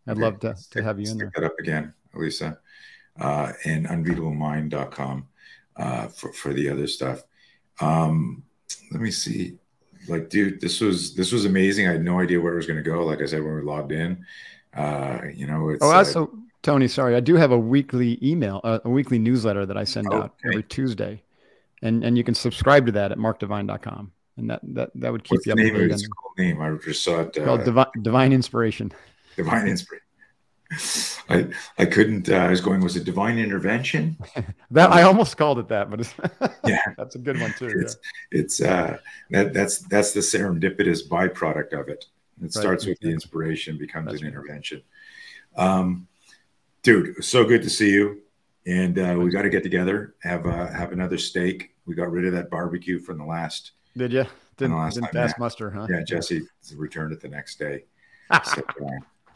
I'd love to have you in there. That up again, Elisa, and unbeatablemind.com for the other stuff. Let me see. Like, dude, this was amazing. I had no idea where it was going to go. Like I said, when we logged in, you know, it's also Tony, sorry, I do have a weekly email, a weekly newsletter that I send out every Tuesday, and you can subscribe to that at markdevine.com, and that would keep you up to date. It's a cool name. I just saw it. Called Divine Inspiration. Divine Inspiration. I couldn't. I was going. Was it Divine Intervention? That I almost called it that, but it's, yeah, that's a good one too. That's the serendipitous byproduct of it. It starts with the inspiration, becomes an intervention. Dude, so good to see you. And we got to get together, have another steak. We got rid of that barbecue from the last. Did you? Didn't pass muster, huh? Yeah, Jesse returned it the next day. So,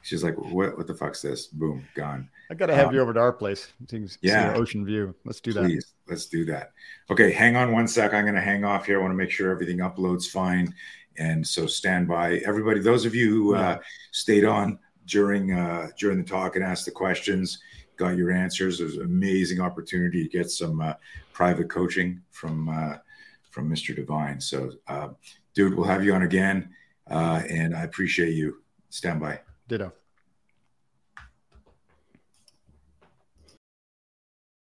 she's like, what the fuck's this? Boom, gone. I got to have you over to our place. See ocean view. Let's do that. Please, let's do that. Okay, hang on one sec. I'm going to hang off here. I want to make sure everything uploads fine. And so stand by. Everybody, those of you who stayed on during the talk and asked the questions, got your answers. There's an amazing opportunity to get some private coaching from Mr. Devine. So, dude, we'll have you on again. And I appreciate you. Stand by. Ditto.